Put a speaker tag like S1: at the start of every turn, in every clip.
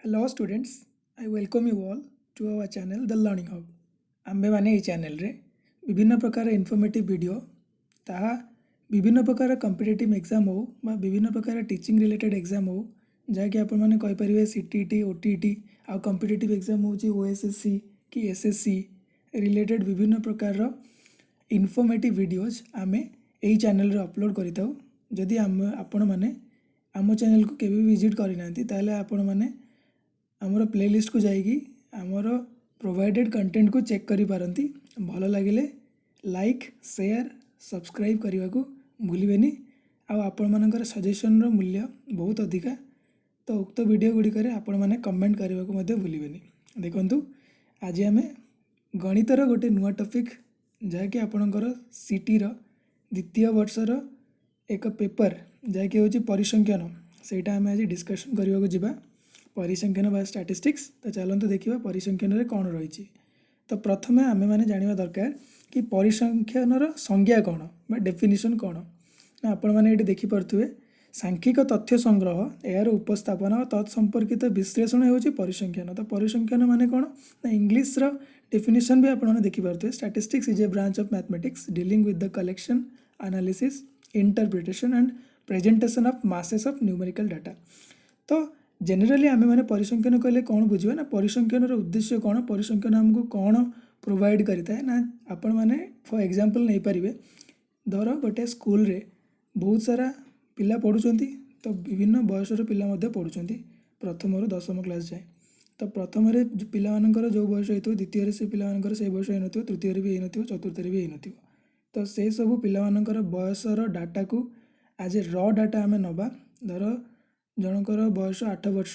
S1: Hello students, I welcome you all to our channel The Learning Hub. आम्भे माने ये channel रे विभिन्न प्रकार इनफॉर्मेटिव वीडियो ताहा विभिन्न प्रकार कॉम्पिटिटिव एग्जाम हो बा विभिन्न प्रकार टीचिंग रिलेटेड एग्जाम हो जहाँकि आपण मैंने कहीपर सीटीटी ओटीटी आ कॉम्पिटिटिव एग्जाम हो ओएसएससी कि एसएससी रिलेटेड विभिन्न प्रकार इनफॉर्मेटिव वीडियोज आमे यही चैनल रे अपलोड करिताउ जदि आपण मैंने आम चैनल को केबे विजिट करना ताले आपण मैंने आमर प्लेलिस्ट को जाइए आमर प्रोवाइडेड कंटेंट को चेक करि पारंती भल लगे लाइक शेयर सब्सक्राइब करने को भूलें आपण मानकर सजेशन रो मूल्य बहुत अधिका तो उक्त वीडियो गुड़िक आपण मैंने कमेंट करने को भूलें देखु आज आम गणितर गोटे नुआ टॉपिक जहाँकि आपणकर सीटी द्वितीय वर्षर एक पेपर जहाँकि हूँ परिसंख्यान सेटा आम आज डिस्कसन करने को परिसंख्यान बा स्टैटिस्टिक्स तो चलते देखा परिसंख्यान रे कौन रही। तो प्रथमे आमे माने जानिबा दरकार कि परिसंख्यानर संज्ञा कौन बा डेफिनिशन कौन ना आपण मैंने ये देखिपे सांख्यिक तथ्य संग्रह यार उपस्थापन और तत्संपर्कित विश्लेषण होची परिसंख्यान। तो परिसंख्यान माने कौन ना इंग्लीश रो डेफिनिशन भी आपण देखिपे statistics is a branch of mathematics dealing with the collection analysis interpretation and presentation of masses of numerical data. तो जेनेराली आमे माने परिसंख्यान कहले कौन बुझे ना परिसंख्यान उद्देश्य कौन परिसंख्यान आमको कौन प्रोवाइड करिता है ना आपण माने फॉर एग्जांपल नहीं पारिबे धर गोटे स्कूल रे बहुत सारा पिला पढ़ुचंती तो विभिन्न बयसर पिला मध्य पढ़ुचंती प्रथम रु दशम क्लास जाए। तो प्रथम रे पिला मानकर जो बयस होइतो द्वितीय रे से पिला मानकर से बयस होइनथियो तृतीय रे भी होइनथियो चतुर्थ रे भी होइनथियो। तो से सब पिला मानकर बयसर डाटा को एज ए रॉ डाटा आमे नबा धर जनकर बयस 8 वर्ष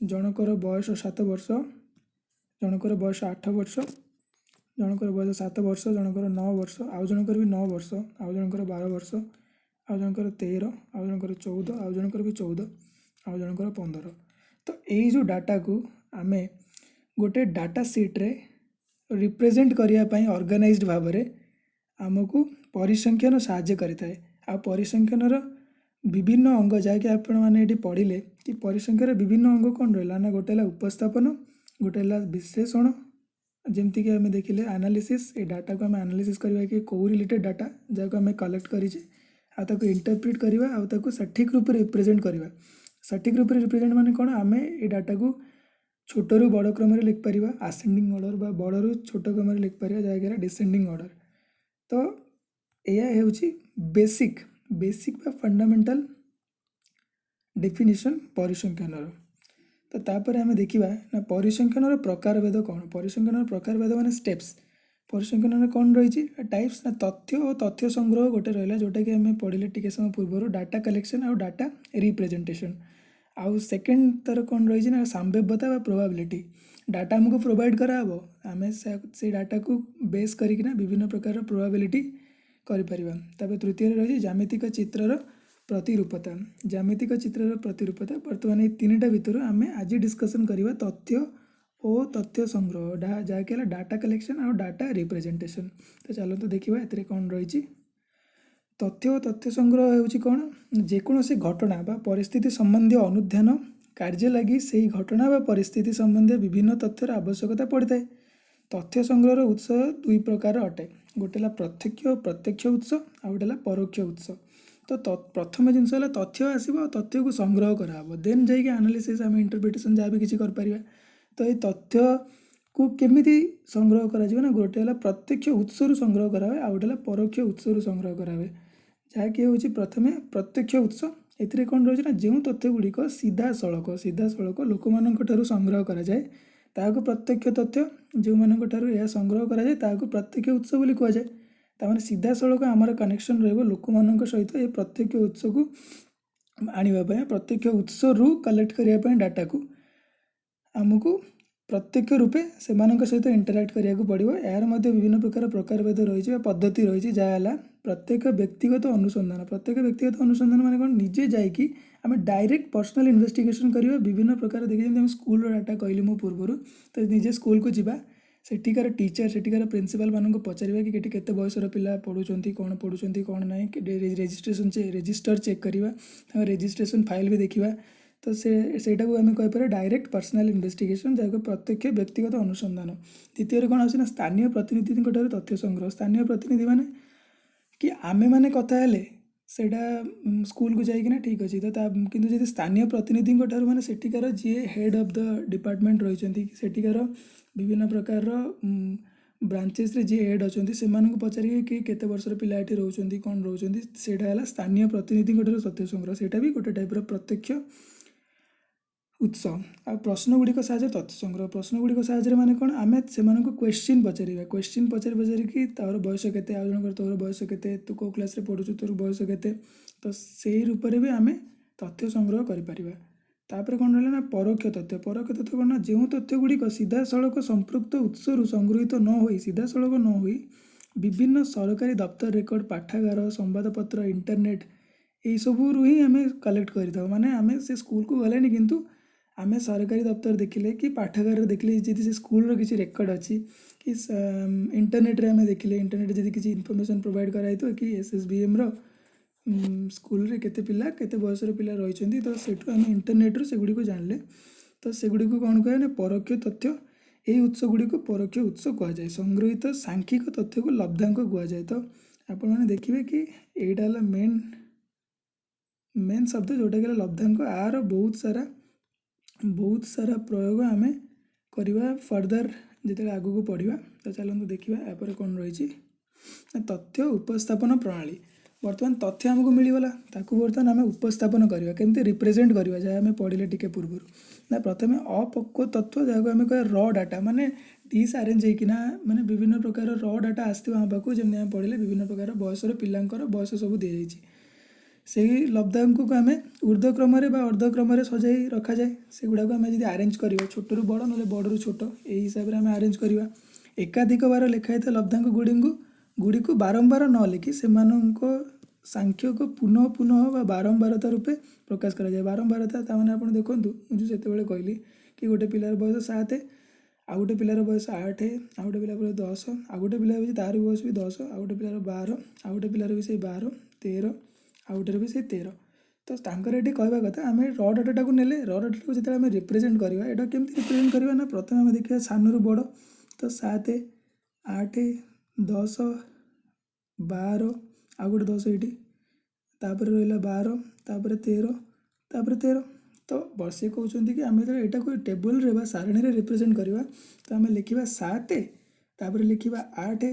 S1: जनकर बयस 7 वर्ष जनकर बयस 8 वर्ष जनकर बयस 7 वर्ष जनकर 9 वर्ष आउ जनकर भी 9 वर्ष आउ जनकर 12 वर्ष आउ जनकर 13 आउ जनकर 14 आउ जनकर भी 14 आउ जनकर 15। तो यही जो डाटा को आमे गोटे डाटा सीट रे रिप्रेजेंट करिया पई ऑर्गेनाइज्ड भाव में आमको परिसंख्यान साहाय्य करिताए। आ परिसंख्यानर विभिन्न अंग जहाँकि आपण मैंने पढ़िले कि परिसंख्यान विभिन्न अंग कौन रहा ना गोटे उपस्थापन गोटे विश्लेषण जमती कि आम देखिले एनालिसिस ए डाटा को आम एनालिसिस करवा कि कौ रिलेटेड डाटा जहाँ आम कलेक्ट करें आताको इंटरप्रिट करवा आताको सठिक रूप से रिप्रेजेंट करवा। सठिक रूप से रिप्रेजेंट माने कौन आम ए डाटा को छोट रु बड़ क्रम लिखिपर आसेंडिंग ऑर्डर बा बड़ रु छोट क्रम लिखिपर जहाँकि डिसेंडिंग ऑर्डर। तो यह हूँ बेसिक बेसिक बा फंडामेंटल डेफिनिशन परिसंख्यान। तो तापर आम देखा ना परिसंख्यान प्रकार भेद कौन परिसंख्यान प्रकार भेद माने स्टेप्स परिसंख्यान कौन रही टाइप्स ना तथ्य और तथ्य संग्रह गोटे रहा जोटा कि आम पढ़ले टिके समय पूर्व डाटा कलेक्शन और डाटा रिप्रेजेंटेशन आउ सेकेंड तर कौन रही ना संभाव्यता व प्रोबेबिलिटी डाटा आमको प्रोवाइड कराब आम से डाटा को बेस करना विभिन्न प्रकार प्रोबेबिलिटी करिपरिबा। तापर तृतीय रही ज्यामितिक चित्रर प्रतिरूपता ज्यामितिक चित्रर प्रतिरूपता बर्तमान ये तीनटा भितर आम आज डिस्कसन करवा तथ्य और तथ्य संग्रह जहाँकि डाटा कलेक्शन और डाटा रिप्रेजेंटेशन। तो चलते देखा ए कौन रही तथ्य और तथ्य संग्रह हूँ कौन जेकोसी घटना बा परिस्थिति संबंधी अनुध्यान कार्य लगी से घटना बा परिस्थिति संबंधी विभिन्न तथ्यर आवश्यकता पड़ता है। तथ्य संग्रहर उत्स दुई प्रकार अटे गोटे प्रत्यक्ष उत्स आ गोटे परोक्ष उत्स। तो प्रथम जिनस तथ्य आसो तथ्य को संग्रह कराब देन जाइए एनालिसिस आम इंटरप्रिटेशन जहाँ भी किसी कर। तो ये तथ्य को केमिति संग्रह करा गोटे प्रत्यक्ष उत्सर संग्रह कराए आ गोटे परोक्ष उत्सर संग्रह कराए जहाँकि हूँ प्रथमे प्रत्यक्ष उत्स ए कौन रही ना जो तथ्य गुड़िक सीधा सड़क लोक मान संग्रह कराए ताको प्रत्यक्ष तथ्य जो मान संग्रह कराए ताको प्रत्यक्ष उत्स बोली कहुए ताने सीधा सड़क आमर कनेक्शन रोक मान सहित ये प्रत्यक्ष उत्स को आने प्रत्यक्ष उत्स रु कलेक्ट करने डाटा को आमको प्रत्यक्ष रूपे से सहित इंटराक्ट कराया पड़ो। यार विभिन्न प्रकार भेद रही पद्धति रही जहाँ प्रत्येक व्यक्तिगत अनुसंधान माने कौन निजे जाकि आम डायरेक्ट पर्सनल इन्वेस्टिगेशन करवा विभिन्न प्रकार देखिए स्कूल डाटा कहली मो पूर्वर। तो निजे स्कूल को जीवा सेठिकार टीचर सेठिकार प्रिंसिपल मानक पचारिबा कि केटी केते बयसर पिला पढ़ुचंती कौन ना रेजिस्ट्रेशन रेजिस्टर चेक करवा रेजिस्ट्रेशन फाइल भी देखा तो ସେଇଟାକୁ ଆମେ କହିପାରିବା डायरेक्ट पर्सनाल इन्वेस्टिगेशन जहाँ प्रत्यक्ष व्यक्तिगत अनुसंधान। द्वितीय कौन आसे ना स्थानीय प्रतिनिधि तथ्य संग्रह। स्थानीय प्रतिनिधि माने कि आमे माने कथा हेले सेटा स्कूल को जाइकिना ठीक अच्छे तो किंतु जब स्थानीय प्रतिनिधि माने सेठिकार जी हेड ऑफ द डिपार्टमेंट रही सेठिकार विभिन्न प्रकार ब्रांचेस रे जी हेड अच्छा से पचारे कि केते वर्षर पिला ये रोचे कौन रोचे सेटा स्थानीय प्रतिनिधि तथ्य संग्रह। सेटा भी गोटे टाइप प्रत्यक्ष उत्स। आ प्रश्न गुड़िक साहाଯ୍य तथ्य संग्रह। प्रश्न गुड़िक साहाଯ୍य माने कौन आमे से क्वेश्चन पचारिबा। क्वेश्चन पचारि पचारि कि तोर बयस केते आ जनकर तोर बयस केते तू को क्लास रे पढुछु तोर बयस केते तो सेही रूप रे भी आमे तथ्य संग्रह करि परिबा। तापर कौन रहला ना परोक्ष तथ्य। परोक्ष तथ्य कौन ना जो तथ्य गुड़िक सीधा सड़क संपृक्त उत्सरू संगृहित न होई सीधा सड़क न होई विभिन्न सरकारी दफ्तर रेकर्ड पाठागार संवादपत्र इंटरनेट यही सबू ही आम कलेक्ट कर माने आम से स्कूल को गले किंतु आम सरकारी दफ्तर देखिले कि पाठागार देखिले जी से स्कूल किसी रेकर्ड अच्छी कि इंटरनेट रे आम देखिले इंटरनेट जब किसी इनफॉरमेशन प्रोवाइड कराई कि SSBM रो स्कूल रे केते पिला केते बयसर पिला रही तो सेठू आम इंटरनेट रू सेगुड़ी को जानले तो सेगुड़ी को कौन कहे परोक्ष तथ्य। यही उत्स गुड़ी को परोक्ष उत्स कहुए। संग्रहित सांख्यिक तथ्य को लब्धांक कहुए। तो आपण मैंने देखिए कि यहीटा है मेन शब्द जोटा कि लब्धांक आर बहुत सारा प्रयोग आम करवा फर्दर जिते आगू को पढ़ा। तो चलते देखा यापर कौन रही तथ्य उपस्थापन प्रणाली। बर्तमान तथ्य आमको मिलगला ताकू बर्तमान आम उपस्थापन करवा केमती रिप्रेजेंट करवा जहाँ आम पढ़ले टिके पूर्व ना प्रथम अपक्व तत्व जहाँ आम कह र डाटा माने डिसआरेंज होना माने विभिन्न प्रकार र डाटा आसो आम पाक जमी आम पढ़ले विभिन्न प्रकार बयसर पिलांकर बयस सब दी जाइए से लब्धांक को आम ऊर्ध्वक्रम अर्धक्रम सजाई रखा जाए से गुड़ाक आम जब आरेंज करवा छोटू बड़ ना बड़ू छोट यही हिसाब से आम आरेंज करवा एकाधिक बार लिखाई लब्धांक गुड़ी को बारंबार न लिखि से सांख्य को पुनः पुनः बारंबारता रूपे प्रकाश करा जाए। बारंबारता ताने आप देखूँ मुझे से कहली कि गोटे पिलार बयस 7 आ गोटे पिलार बयस 8 आ गोटे पिलार बयस 10 आ गोटे पिला तार बयस भी 10 आ गोटे पिलार 12 आ गोटे पिलार भी से 12 13 आ गोटे भी से 13 तो तांकर ये कहवा कथा आम र डाटा को नेले र डाटा को जो रिप्रेजेंट करवा यहाँ केमती रिप्रेजेंट करवा ना प्रथम आम देखा सानू बड़ तो 7 8 10 12 आ गोटे 10 ये तापर रहा 12 तापर 13 तो बसे कहते कि आम जो यहाँ को टेबल रे सारणी रे रिप्रेजेंट करवा तो आम लिखा 7 तापर लिखा 8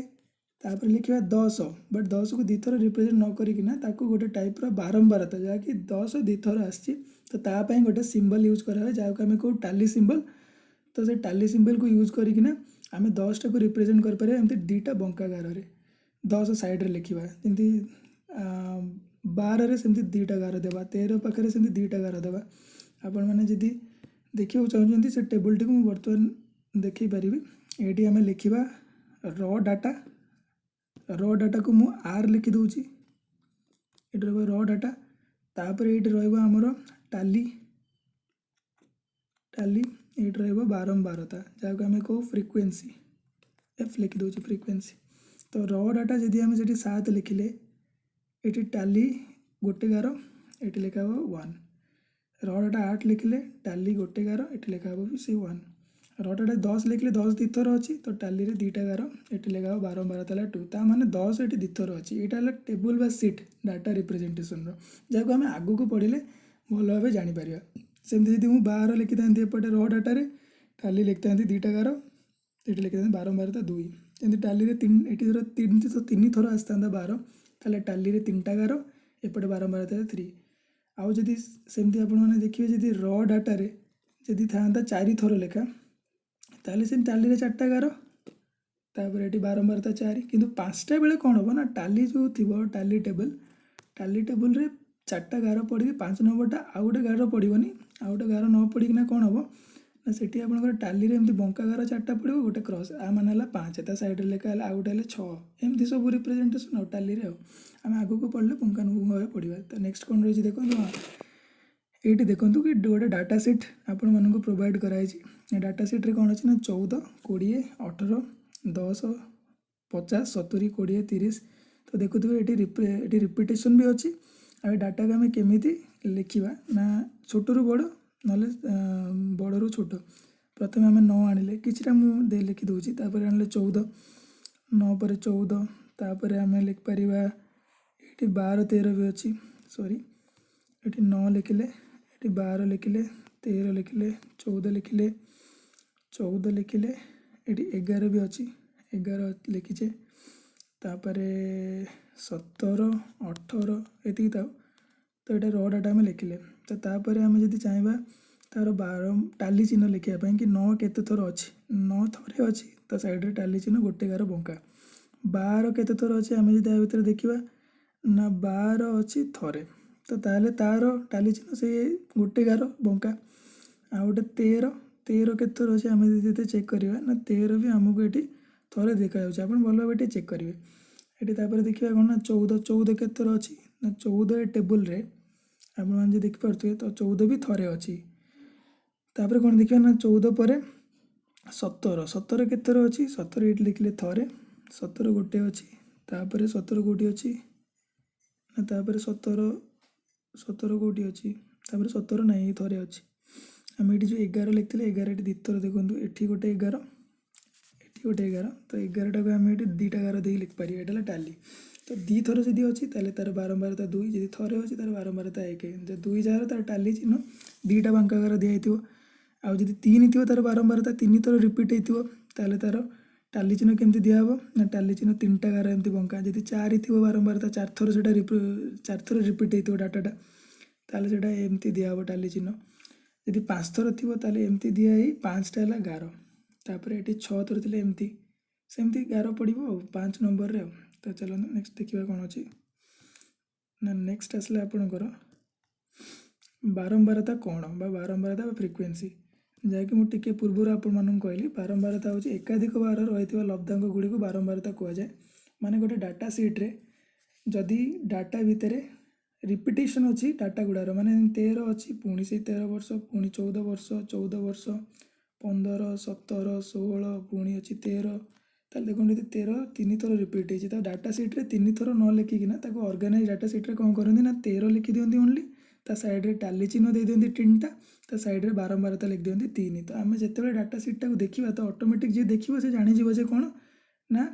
S1: तापर लिखा 10 बट 10 को दीथर रिप्रेजेंट न करना गोटे टाइप बारंबारता जहाँकि 10 दीथर आसी तो तापाई गोटे सिंबल यूज करा जहाँ को आम कहू टाली सिंबल तो से टाली सिंबल को यूज करना आम 10 टा को रिप्रेजेंट कर एमती दीटा बंका गार 10 साइड रे लिखा जमी 12 सेमती दीटा गार देवा 13 पाखे सेमती दीटा गार देवा आपण मैंने जदि देखा चाहते से टेबल टी मुझे बर्तमान देखी पारि ये आम लिखा र डाटा को मु आर लिखी दूची ये र डाटा तापर ये रमर टाली टाली ये बारंबारता जहाँ को आम कहू फ्रिक्वेंसी एफ लिखी दूची फ्रिक्वेंसी। तो र डाटा जदि आम से 7 लिखिले ये टाली गोटे गार ये लिखा हे 1 र डाटा 8 लिखिले टाली गोटे गार ये लिखा हे से 1 र डाटा 10 लिखिले 10 दीथर अच्छी तो टाली रे दीटा गार ये लिखा हे 12 2 ता माने 10 ये दीथर अच्छी यहाँ टेबुल बा सीट डाटा रिप्रेजेंटेशन जहाँ को आम आगू को पढ़ले भल भाव जापर सेमती जब मुझे 12 लिखी था एपटे र डाटा टाली लिखी था दीटा गार ये लिखी था 12 2 जमी टाली तीन थर आसता 12 ताले टाली रे 3टा गार एपटे 12 3 आउ जदि सेमती आपने देखिए जदि र डाटा रे जदि था 4 थर लेखा ताले से टाली रे 4टा गार तापर ये 12 4 किंतु 5टा बेले कौन हम ना टाली जो थी टाली टेबल रे 4टा गार पड़ी 5 नंबरटा आउ गोटे गार पड़ोनी आउ गोटे गार न पड़ना कौन हम ना से आप टाली रे एमती बंका गार 4टा पड़ो गोटे क्रॉस आ मान 5 ता साइड लेखा आउ गोटे 6 एमती सब रिप्रेजेंटेशन आ टाली रे आम आगू को पढ़ले पुंखानुपुंख भाव पढ़ा। तो नेक्स्ट कौन रही देखो ये देखूँ कि गोटे डाटा सेट आपण मानक प्रोवाइड कराई डाटा सेट रे कौन अच्छी ना 14 20 18 10 50 70 20 30 तो देखुए ये रिपिटेसन भी अच्छी आ डाटा को आम केमी लिखा ना छोटू बड़ नले बड़रू छोट। प्रथम आम 9 आनिले किछिटा मुझे लिखि दूसरी तापर आनिले 14 9 पर 14 तापर आम लिखिपर ये 12 13 भी अच्छी सॉरी ये 9 लिखिले ये 12 लिखिले 13 लिखिले 14 लिखिले 14 लिखिले ये 11 भी अच्छी 11 लिखीचे तापर 17 18 ये था तो ये रो डाटा आम लिखिले तो तापर आम जब चाहिए तार 12 टाली चिन्ह लिखापी कि 9 केते थर अच्छी 9 थे अच्छी तो साइड्रे टाली चिन्ह गोटे गार बंका 12 केते थर अच्छी आम जब भितर देखा ना 12 अच्छी थरे तो ताले तार टाली चिन्ह से गोटे गार बंका आ गोटे 13 13 केते थर अच्छे आम जो चेक करवा ना 13 भी आमको ये थरे देखा आप भल भाव चेक करेंगे ये देखा कौन ना 14 14 केते थर अच्छी ना 14 टेबुल रे आप देखिपे तो 14 भी थरे अच्छी तापर कौन देखिए ना 14 पर 17 17 केते अच्छी 17 ये लिखिले थरे 17 गोटे अच्छी तापर 17 कौटी अच्छी ना तापर 17 17 कौटी अच्छी तापर 17 ना ये थरे अच्छी आम ये जो 11 लिखते 11 ये दिथर देखूँ ये गोटे 11 ये गोटे 11 तो 11 टाक आम ये दुईटा गार दे लिखिपर ये टाली तो दी थर जदि अच्छी तार बारंबारता 2 जब थरे अच्छी तार बारंबारता 1 जब 2 जार तार टाली चिन्ह दीटा बांका गार दिखाई आउ जब 3 थी तार बारंबारता 3 थर रिपीट होती तार टाली चिन्ह केमती दिहब ना टाली चिन्ह 3टा गार एमती बंका जब 4 थी बारंबारता 4 थर से 4 थर रिपीट होती डाटाटा ताले से एमती दिहब टाली चिन्ह जब 5 थर थी ताले एमती दिहाई 5टा है गार तापर ये 6 थर थे एमती सेमती गार पड़ो 5 नंबर रे तो चलो नेक्स्ट देखा कौन अच्छी ना नेक्स्ट आसला आपणकर बारंबारता कौन बारंबारता फ्रिक्वेन्सी जहाँकि मुझे पूर्वर आपण कहली बारंबारता हूँ एकाधिक बार रही लब्धांक गुड़ी को बारंबारता कहुए माने गोटे डाटा सीट्रे जदि डाटा भितर रिपिटेशन अच्छी डाटा गुड़ार माने 13 अच्छी पुणी से 13 वर्ष पुणी 14 वर्ष 14 वर्ष 15 17 16 पुणी अच्छी 13 ताल देखो 13 3 थर रिपीट होती डाटा सीट्रे 3 थर न लिखिकिना ऑर्गेनाइज डाटा सीट्रे कौन करती ना 13 लिखि दिखती ओनली ता साइड्रे टाली चिन्ह दे दिखती 3टा तो साइड्रे बारंबारता लिख दिखती 3 तो आम जिते डाटा सीटा को देखा तो ऑटोमेटिक जी देखो से जाणीज जे कौन ना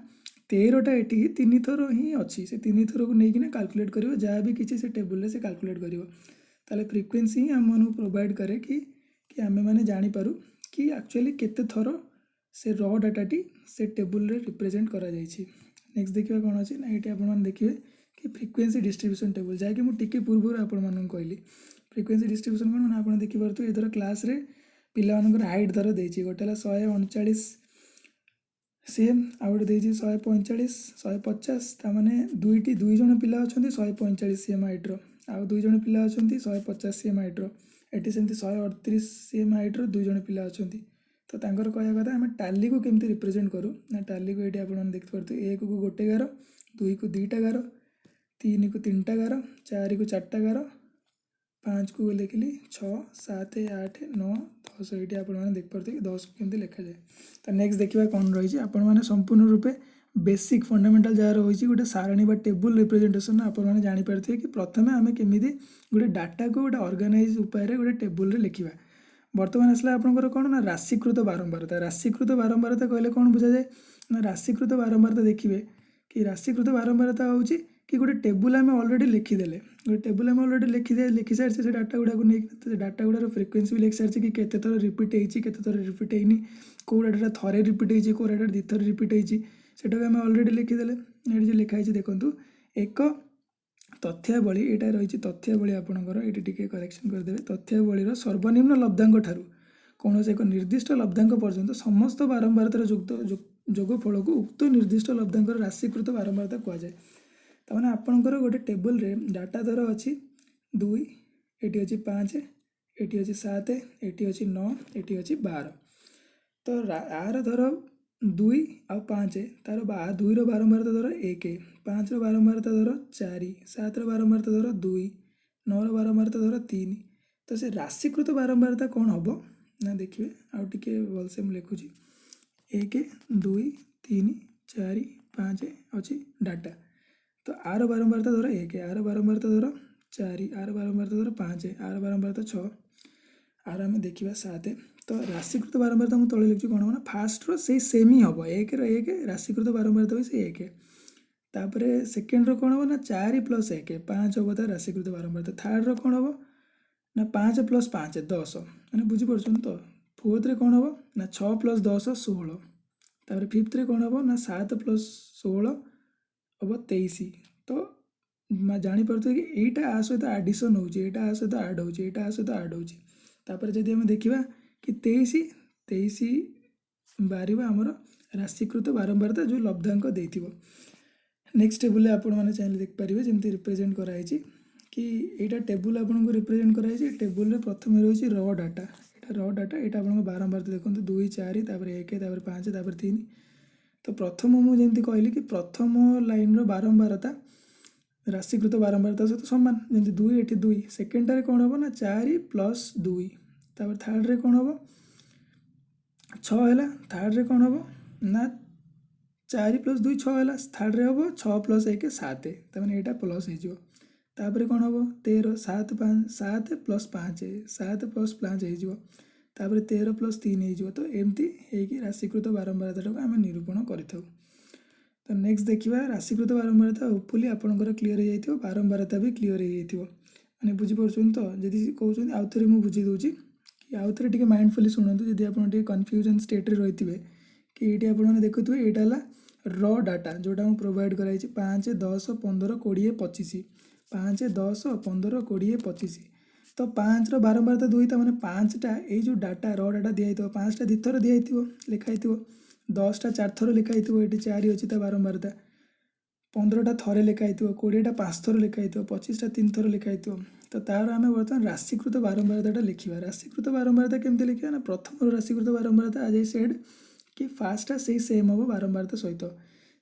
S1: 13टा ये 3 थर ही अच्छी से 3 थर को लेकिन काल्कुलेट कर जहाँ भी किसी से टेबुल से काल्कुलेट कर फ्रिक्वेन्सी ही आम प्रोवाइड करे कि आम मैंने जानीपारू कि एक्चुअली केते थर से र डाटाटी से टेबुल रे रिप्रेजेंट करा जाइछि। नेक्स्ट देखिए कौन अच्छी ना ये आप देखिए कि फ्रिक्वेन्सी डिस्ट्रीब्यूशन टेबुल जहाँकि मुझे पूर्व आपण कहली फ्रिक्वेन्सी डिस्ट्रीब्यूशन कौन ना आप देखिपे ये क्लास रे पिला हाइट धर देती गोटे 139 सीएम आ गए देती 145 150 ताने दुई जन पिला अच्छा 145 सीएम हाइट्र आउ 2 जन पिला अच्छा 150 सीएम हाइट्र एटी सेमती 138 सीएम हाइट्र 2 जन पिला अच्छा तो तांकर कहया कथा आम टाली को केमती रिप्रेजेंट करूँ ना टाली को ये आप देखिपे 1 को गोटे गार 2 को 2टा गार 3 को 3टा गार 4 को 4टा गार 5 को लिखिली 6 7 8 9 10 ये आप देखिपे 10 को केमती लिखा जाए तो नेक्स्ट देखा कौन रही आपने संपूर्ण रूपे बेसिक फंडामेंटाल जहाँ रही गोटे सारणी टेबुल रिप्रेजेंटेशन आपने जानीपारे कि प्रथम आम केमी गोटे डाटा को गोटे ऑर्गेनाइज उपाय गोटे टेबुल रे लिखा बर्तमान आसला आपंकर कौन ना राशिकृत बारंबारता कहले कौन बुझा जाए ना राशिकृत बारंबारता देखिए कि राशिकृत बारंबारता हूँ कि गोटे टेबुल आम अलरेडी लिखिदेले गोटे टेबुल आम अलरेडी लिखि सारी से डाटा गुड़ा नहीं डाटा गुड़ार फ्रिक्वेन्सी भी लिखि सारी कि केते थर रिपीट होती केते थर रिपीट होनी कौ डाटा थरे रिपीट होती कौ डाटा 2 थर रिपीट होती सेटा आम अलरेडी लिखिदेले ये जो लिखाई देखूँ एक तथ्यावली यहाँ रही तथ्यावली आपंकर ये टी करेक्शन करदे तथ्यावलीर सर्वनिम्न लब्धांक ठारू कौन से एक निर्दिष्ट लब्धांक पर्यंत समस्त बारंबारतार जोगफल को उक्त निर्दिष्ट लब्धांकर राशिकृत बारंबारता कहुए तमाने आपंकर गोटे टेबुल रे डाटा धर अच्छी 2 ये अच्छी 5 ये अच्छी 7 ये अच्छी 9 ये अच्छी 12 तो आर धर 2 आ 5 तार 2 बारंबारता धर 1 5 बारंबारता धर 4 7 बारंबारता धर 2 9 बारंबारता धर 3 तो से राशिकृत बारंबारता कौन हम ना देखिए आउ टे भलसे मुझे लिखुची 1 2 3 4 5 अच्छी डाटा तो आर बारंबारता धर 1 आर बारंबारता धर 4 आर बारंबारता धर 5 आर बारंबारता 6 आर आम देखा 7 तो राशिकृत बारंबारता मुझे तले लिखी कौन हम ना फास्ट से सेम ही हम 1 राशिकृत बारंबारता भी से 1 तापर सेकेंड कौन हम ना 4 + 1 5 हम तार राशिकृत बारंबारता थार्ड कौन हम ना 5 + 5 10 मैंने बुझीपार तो फोर्थ कौन हम ना 6 + 10 16 तापर फिफ्थ कौन हम ना 7 + 16 हम 23 तो जापे कि यहीटा आ सहित आडिशन होटा आ सहित आड होटा आ सहित आड होपर जदि आम देखा कि 23 बाहर आमर राशिकृत बारंबारता जो लब्धांक देथिबो नेक्स्ट टेबुल आपण मैंने चाहिए देखिपारे जमी रिप्रेजेंट कराई कि यहाँ टेबुल आपको रिप्रेजेंट कराई टेबुल प्रथम रही र डाटा यहाँ र डाटा यहाँ आप बारंबारता देखो 2 4 तापर 1 तापर 5 तापर 3 तो प्रथम मुझे कहली कि प्रथम लाइन बारंबारता राशिकृत बारंबारता सहित सामान जमी 2 ये 2 सेकेंडटारे कौन हम ना 4 + 2 तापर थार्ड्रे कौन हम 6 है थार्ड्रे कौन हम ना 4 + 2 6 है थार्ड्रे हम 6 + 1 7 तमें यहाँ प्लस होपर कौन हम 13 7 5 7 + 5 7 + 5 होपर 13 + 3 हो तो एमती हो राशिकृत बारंबारता को आम निरूपण करूँ तो नेक्स्ट देखा राशिकृत बारंबारता होपफुली आपंकर क्लीयर हो जाइए बारंबारता भी क्लीयर हो जाइए मैंने बुझीपार तो जदि कहते आउ थे मुझे बुझी दूसरी कि आउ थे माइंडफुली शुणु जदि आप कन्फ्यूजन स्टेट रे रही थे कि ये आपने देखुए यहाँ र डाटा जोटा मुझे प्रोवाइड कराई 5 10 15 20 25 5 10 15 20 25 तो 5 बारंबारता 2 तो मैंने 5टा ये जो डाटा र डाटा दिखाई 5टा दिथर दिखाई लिखाई 10टा 4 थर लिखाई ये 4 अच्छी बारंबारता 15टा थे लिखाई 20टा 5 थर लिखाई 25टा 3 थर लिखाई तो तार आम बर्तमान राशिकृत बारंबारता लिखा राशिकृत बारंबारता केमती लिखा ना प्रथम राशिकृत बारंबारता आज आई सेड कि फार्स्टा से सेम हम बारंबारता सहित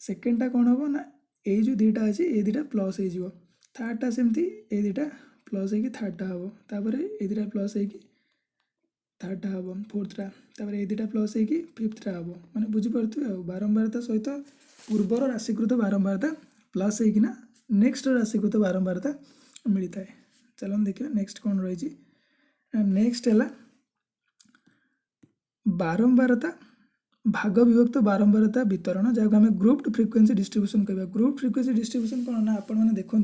S1: सेकेंडटा कौन हम ना ये जो दुटा अच्छे ये दुटा प्लस हो थार्डटा सेमती ये दुटा प्लस हो थार्डटा हम तापर ये दुटा प्लस हो थार्डटा हम फोर्थटा तापर ये दुटा प्लस हो फिफ्थटा हम मैंने बुझीपे बारंबारता सहित पूर्वर राशिकृत बारंबारता प्लस होना नेक्स्ट राशिकृत बारंबारता मिलता है चलो देखिए नेक्स्ट कौन रही नेक्स्ट है बारंबारता भाग विभक्त बारंबारता वितरण जहाँ आम ग्रुप्ड फ्रिक्वेंसी डिस्ट्रीब्यूशन कह ग्रुप फ्रिक्वेंसी डिस्ट्रीब्यूशन कौन ना आपण मैंने देखूँ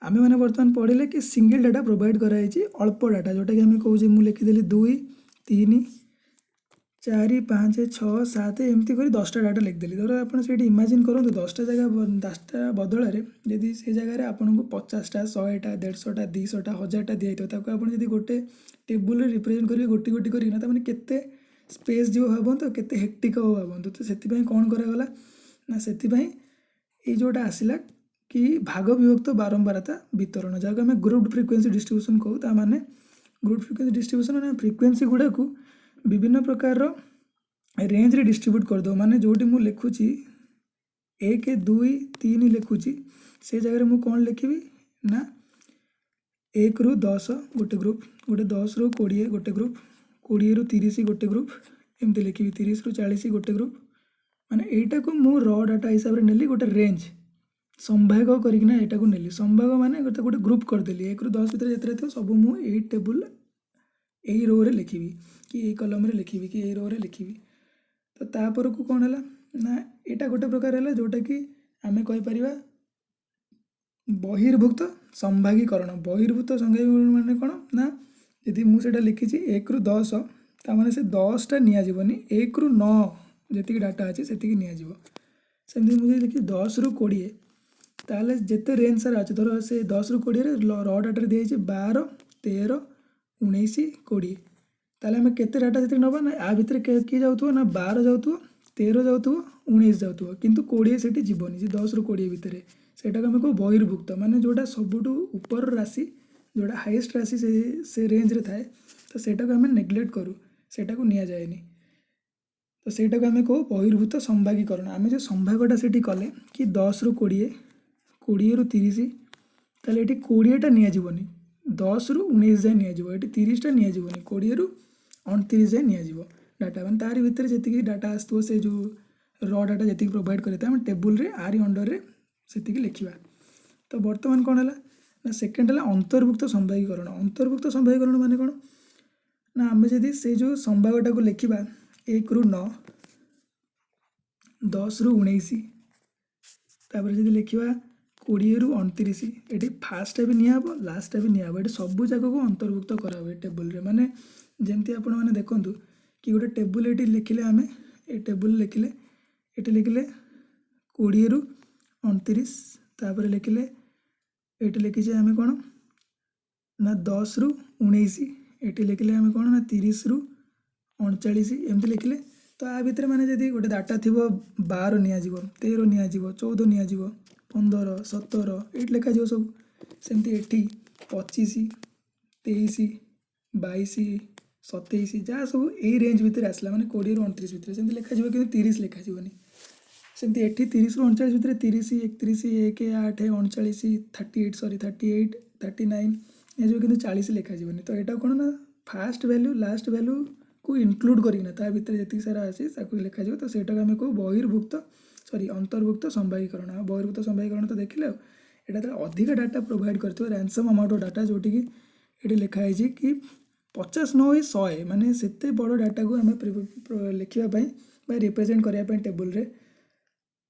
S1: आम मैंने बर्तमान पढ़ले कि सिंगल डाटा प्रोवाइड कराई अल्प डाटा जोटा कि आम कहे मुझे लिखिदेली 2 3 4 5 6 7 एमती कर 10टा डाटा लिखिदेली धर आप इमेजिन करूँ 10टा जगह 10टा बदल जदि से जगह आपन को 50टा 100टा 150टा 200टा 1000टा दिखाई आप गोटे टेबुल रिप्रेजेंट करेंगे गोटी गोटी करना केते स्पेस जो भावतु केते हेक्टिक हो भावतु तो से कौन करागला ना से ये जोटा आसला कि भाग विभक्त बारंबारता वितरण जहाँ आम ग्रुप फ्रिक्वेंसी डिस्ट्रीब्यूशन कहू ता माने ग्रुप फ्रिक्वेंसी डिस्ट्रीब्यूशन मैंने फ्रिक्वेंसी गुड़ा को विभिन्न प्रकार रेंज रे डिस्ट्रीब्यूट करदे माने जोटी मु लिखुची 1 2 3 लिखुची से जगह मु कौन लिखी ना 1 ରୁ 10 गोटे ग्रुप गोटे 10 ରୁ 20 गोटे ग्रुप 20 ରୁ 30 गोटे ग्रुप एमती लिखी 30 ରୁ 40 गोटे ग्रुप माने एटा को मु र डाटा हिसाब से नेली गोटे रेंज संभाग करिकना एटा को नेली संभाग माने गोटे ग्रुप करदेली 1 ରୁ 10 भितर जिते थो सब मु ए टेबुल यही रो रे लिखी कि यही कलम रे लिखी कि यही रो रे लिखी तो तापर को कौन है ना एटा गोटे प्रकार है जोटा कि आम कहीपर बहिर्भुक्त संभागीकरण बहिर्भूत संभागीकरण माने कौन ना यदि मुझे लिखी 1 ରୁ 10 ताने से 10टा निजी 1 ରୁ 9 जी डाटा अच्छे से सेमती मुझे लिखी 10 ରୁ 20 ताले जिते रेंज सारा अच्छे धर से 10 ରୁ 20 र डाटा दिखाई 12 13 19 20 ताले आम केते डाटा से नवा ना आ भितर किए जाऊ ना 12 जाऊ 13 जाऊ 19 जाऊ किंतु 20 से जीवनी 10 ରୁ 20 भितर सेटा आम कह बहिर्भुक्त माने जोटा सबुठ ऊपर राशि जोटा हाईएस्ट राशि से रेंज रे थाए तो सेटा को आम नेग्लेक्ट करूँ सेटा को निया जाएनी तो सेटा को आम कह बहिर्भूत संभागीकरण आम जो संभागटा से कले कि 10 ରୁ 20 20 ରୁ 30 ताले ये 20टा निजी 10 ରୁ 19 जाए निजी ये 30टा निजी 20 ରୁ 29 जाए निजी डाटा मैंने तारी भितर जी डाटा आसो से जो र डाटा जी प्रोवाइड करते हैं टेबुल रे आरी अंडर रे से लिखा तो बर्तमान कौन है ना सेकेंड है अंतर्भुक्त संभागीकरण माने कौन ना आम जदि से जो संभागटा को लिखा 1 ରୁ 9, 10 ରୁ 19, तापर जदि लिखा 20 ରୁ 29, ये फास्ट भी निहब लास्ट भी निहब, ये सब जाक को अंतर्भुक्त करा टेबुल रे। माने जमती आपण मैंने देखूँ कि गोटे टेबुल ये लिखिले आम ये टेबुल लिखिले ये लिखिले 20 ରୁ 29, तापर लिखिले ये लिखीचे आम कौन ना 10 ରୁ 19, ये लिखिले आम कौन ना 30 ରୁ 39 एमती लिखिले। तो आ भितर माने जदि गोटे डाटा थी 12 नियाजिवो, 13 नियाजिवो, 14 नियाजिवो, 15, 17 ये लिखा सब सेमती एठी 25, 23, 22, 27 जहाँ सब यही रेंज भितर आसला माने 20 ରୁ 29 भितर सेमती लिखा कि 30 लिखा सेमती एठी 30 ରୁ 39 भितर 30, 31, 1, 8, 39, 38 सॉरी 38, 39 ये जो कि 40 लिखा तो यहाँ कौन ना फास्ट वैल्यू लास्ट वैल्यू को इनक्लूड करना ता भितर जी सारा अच्छी लिखा तो सेटा आम कहू बहिर्भुक्त सॉरी अंतर्भुक्त संभागीकरण। बहिर्भुक्त संभागीकरण तो देखिले यहाँ अधिक डाटा प्रोवाइड कर रैंसम अमाउंट ऑफ डाटा जोटि कि ये लिखाई कि 50 न 100 माने सेते बड़ डाटा को आम लिखापी रिप्रेजेंट करने टेबुल रे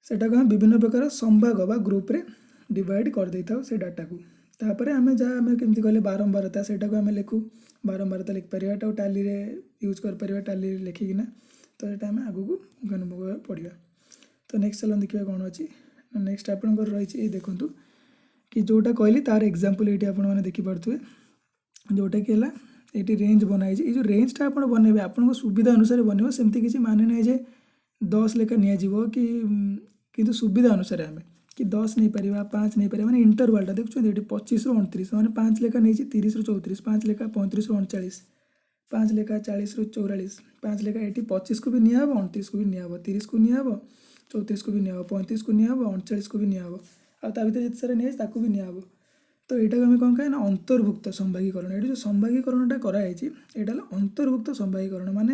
S1: सेटा को विभिन्न प्रकार संभाग बा ग्रुप रे डिवाइड कर दे था से डाटा को। तापर आम जहाँ आम केमती कहले बारंबारता सेटा को आम लिखू बारंबारता लिखिपर तो टाली रे यूज कर टाली लिखिकिना तो ये आम आगू को पढ़ा। तो नेक्स्ट चलन देखिए कौन अच्छी नेक्स्ट आपंकर रही देखूँ कि जोटा कहली तार एग्जांपल ये आपने देखिपे जोटा कि ये रेंज बनाई ये जो रेंजटा आप बनइबे आपन सुविधा अनुसार बनइब सेमती किसी माने ना जे 10 लेखा नियाजिवो कि किंतु सुविधा अनुसार आम कि 10 नहीं पार 5 नहीं पार मैंने इंटरवालटा देखुं ये 25 ରୁ 29 मैंने 5 लेखा नहीं 30 ରୁ 34, 5 लेखा 35 ରୁ 39, 5 लेखा 40 ରୁ 44, 5 लेखा ये 25 को भी निहब 29 को भी निहब 30 को निहब 34 को भी निहब 35 को निहब 39 को भी निहब आ भर जिते सारा नहीं भी निहब। तो यहाँ आम कौन कहे ना अंतर्भुक्त संभागीकरण ये जो संभागीकरणटा कराई यहाँ अंतर्भुक्त संभागीकरण माने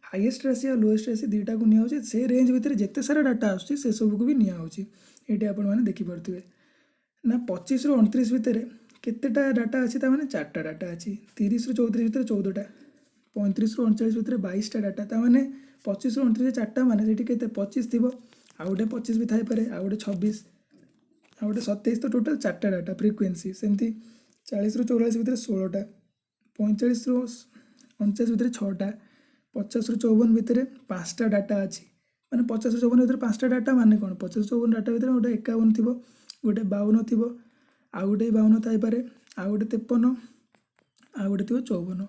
S1: हाईएस्ट राशि और लोएस्ट राशि दुईटा को निया से रेंज भितर जिते सारा डाटा आसूँ से सब को भी निया ये आप देखिपे ना 25 ରୁ 29 भितर केतेटा डाटा अच्छी मैंने 4टा डाटा अच्छी 30 ରୁ 34 भितर 14टा 35 ରୁ 39 भितर 22टा डाटा ताने 25 ରୁ 29 4टा माने के 25 थी आउ गोटे 25 भी थाईपे आउ गोटे 26 आउ गोटे 27 तो टोटाल 4टा डाटा फ्रिक्वेन्सी सेमती 40 ରୁ 44 भितर 16टा 45 ରୁ 49 भितर 6टा 50 ରୁ 54 भितर 5टा डाटा अच्छी माने 50 ରୁ 54 भितर 5टा डाटा माने कौन 50 ରୁ 54 डाटा भितर गोटे 51 थी गोटे 52 थी आउ गोटे 52 थाईपे आउ गोटे 53 आउ गोटे थी 54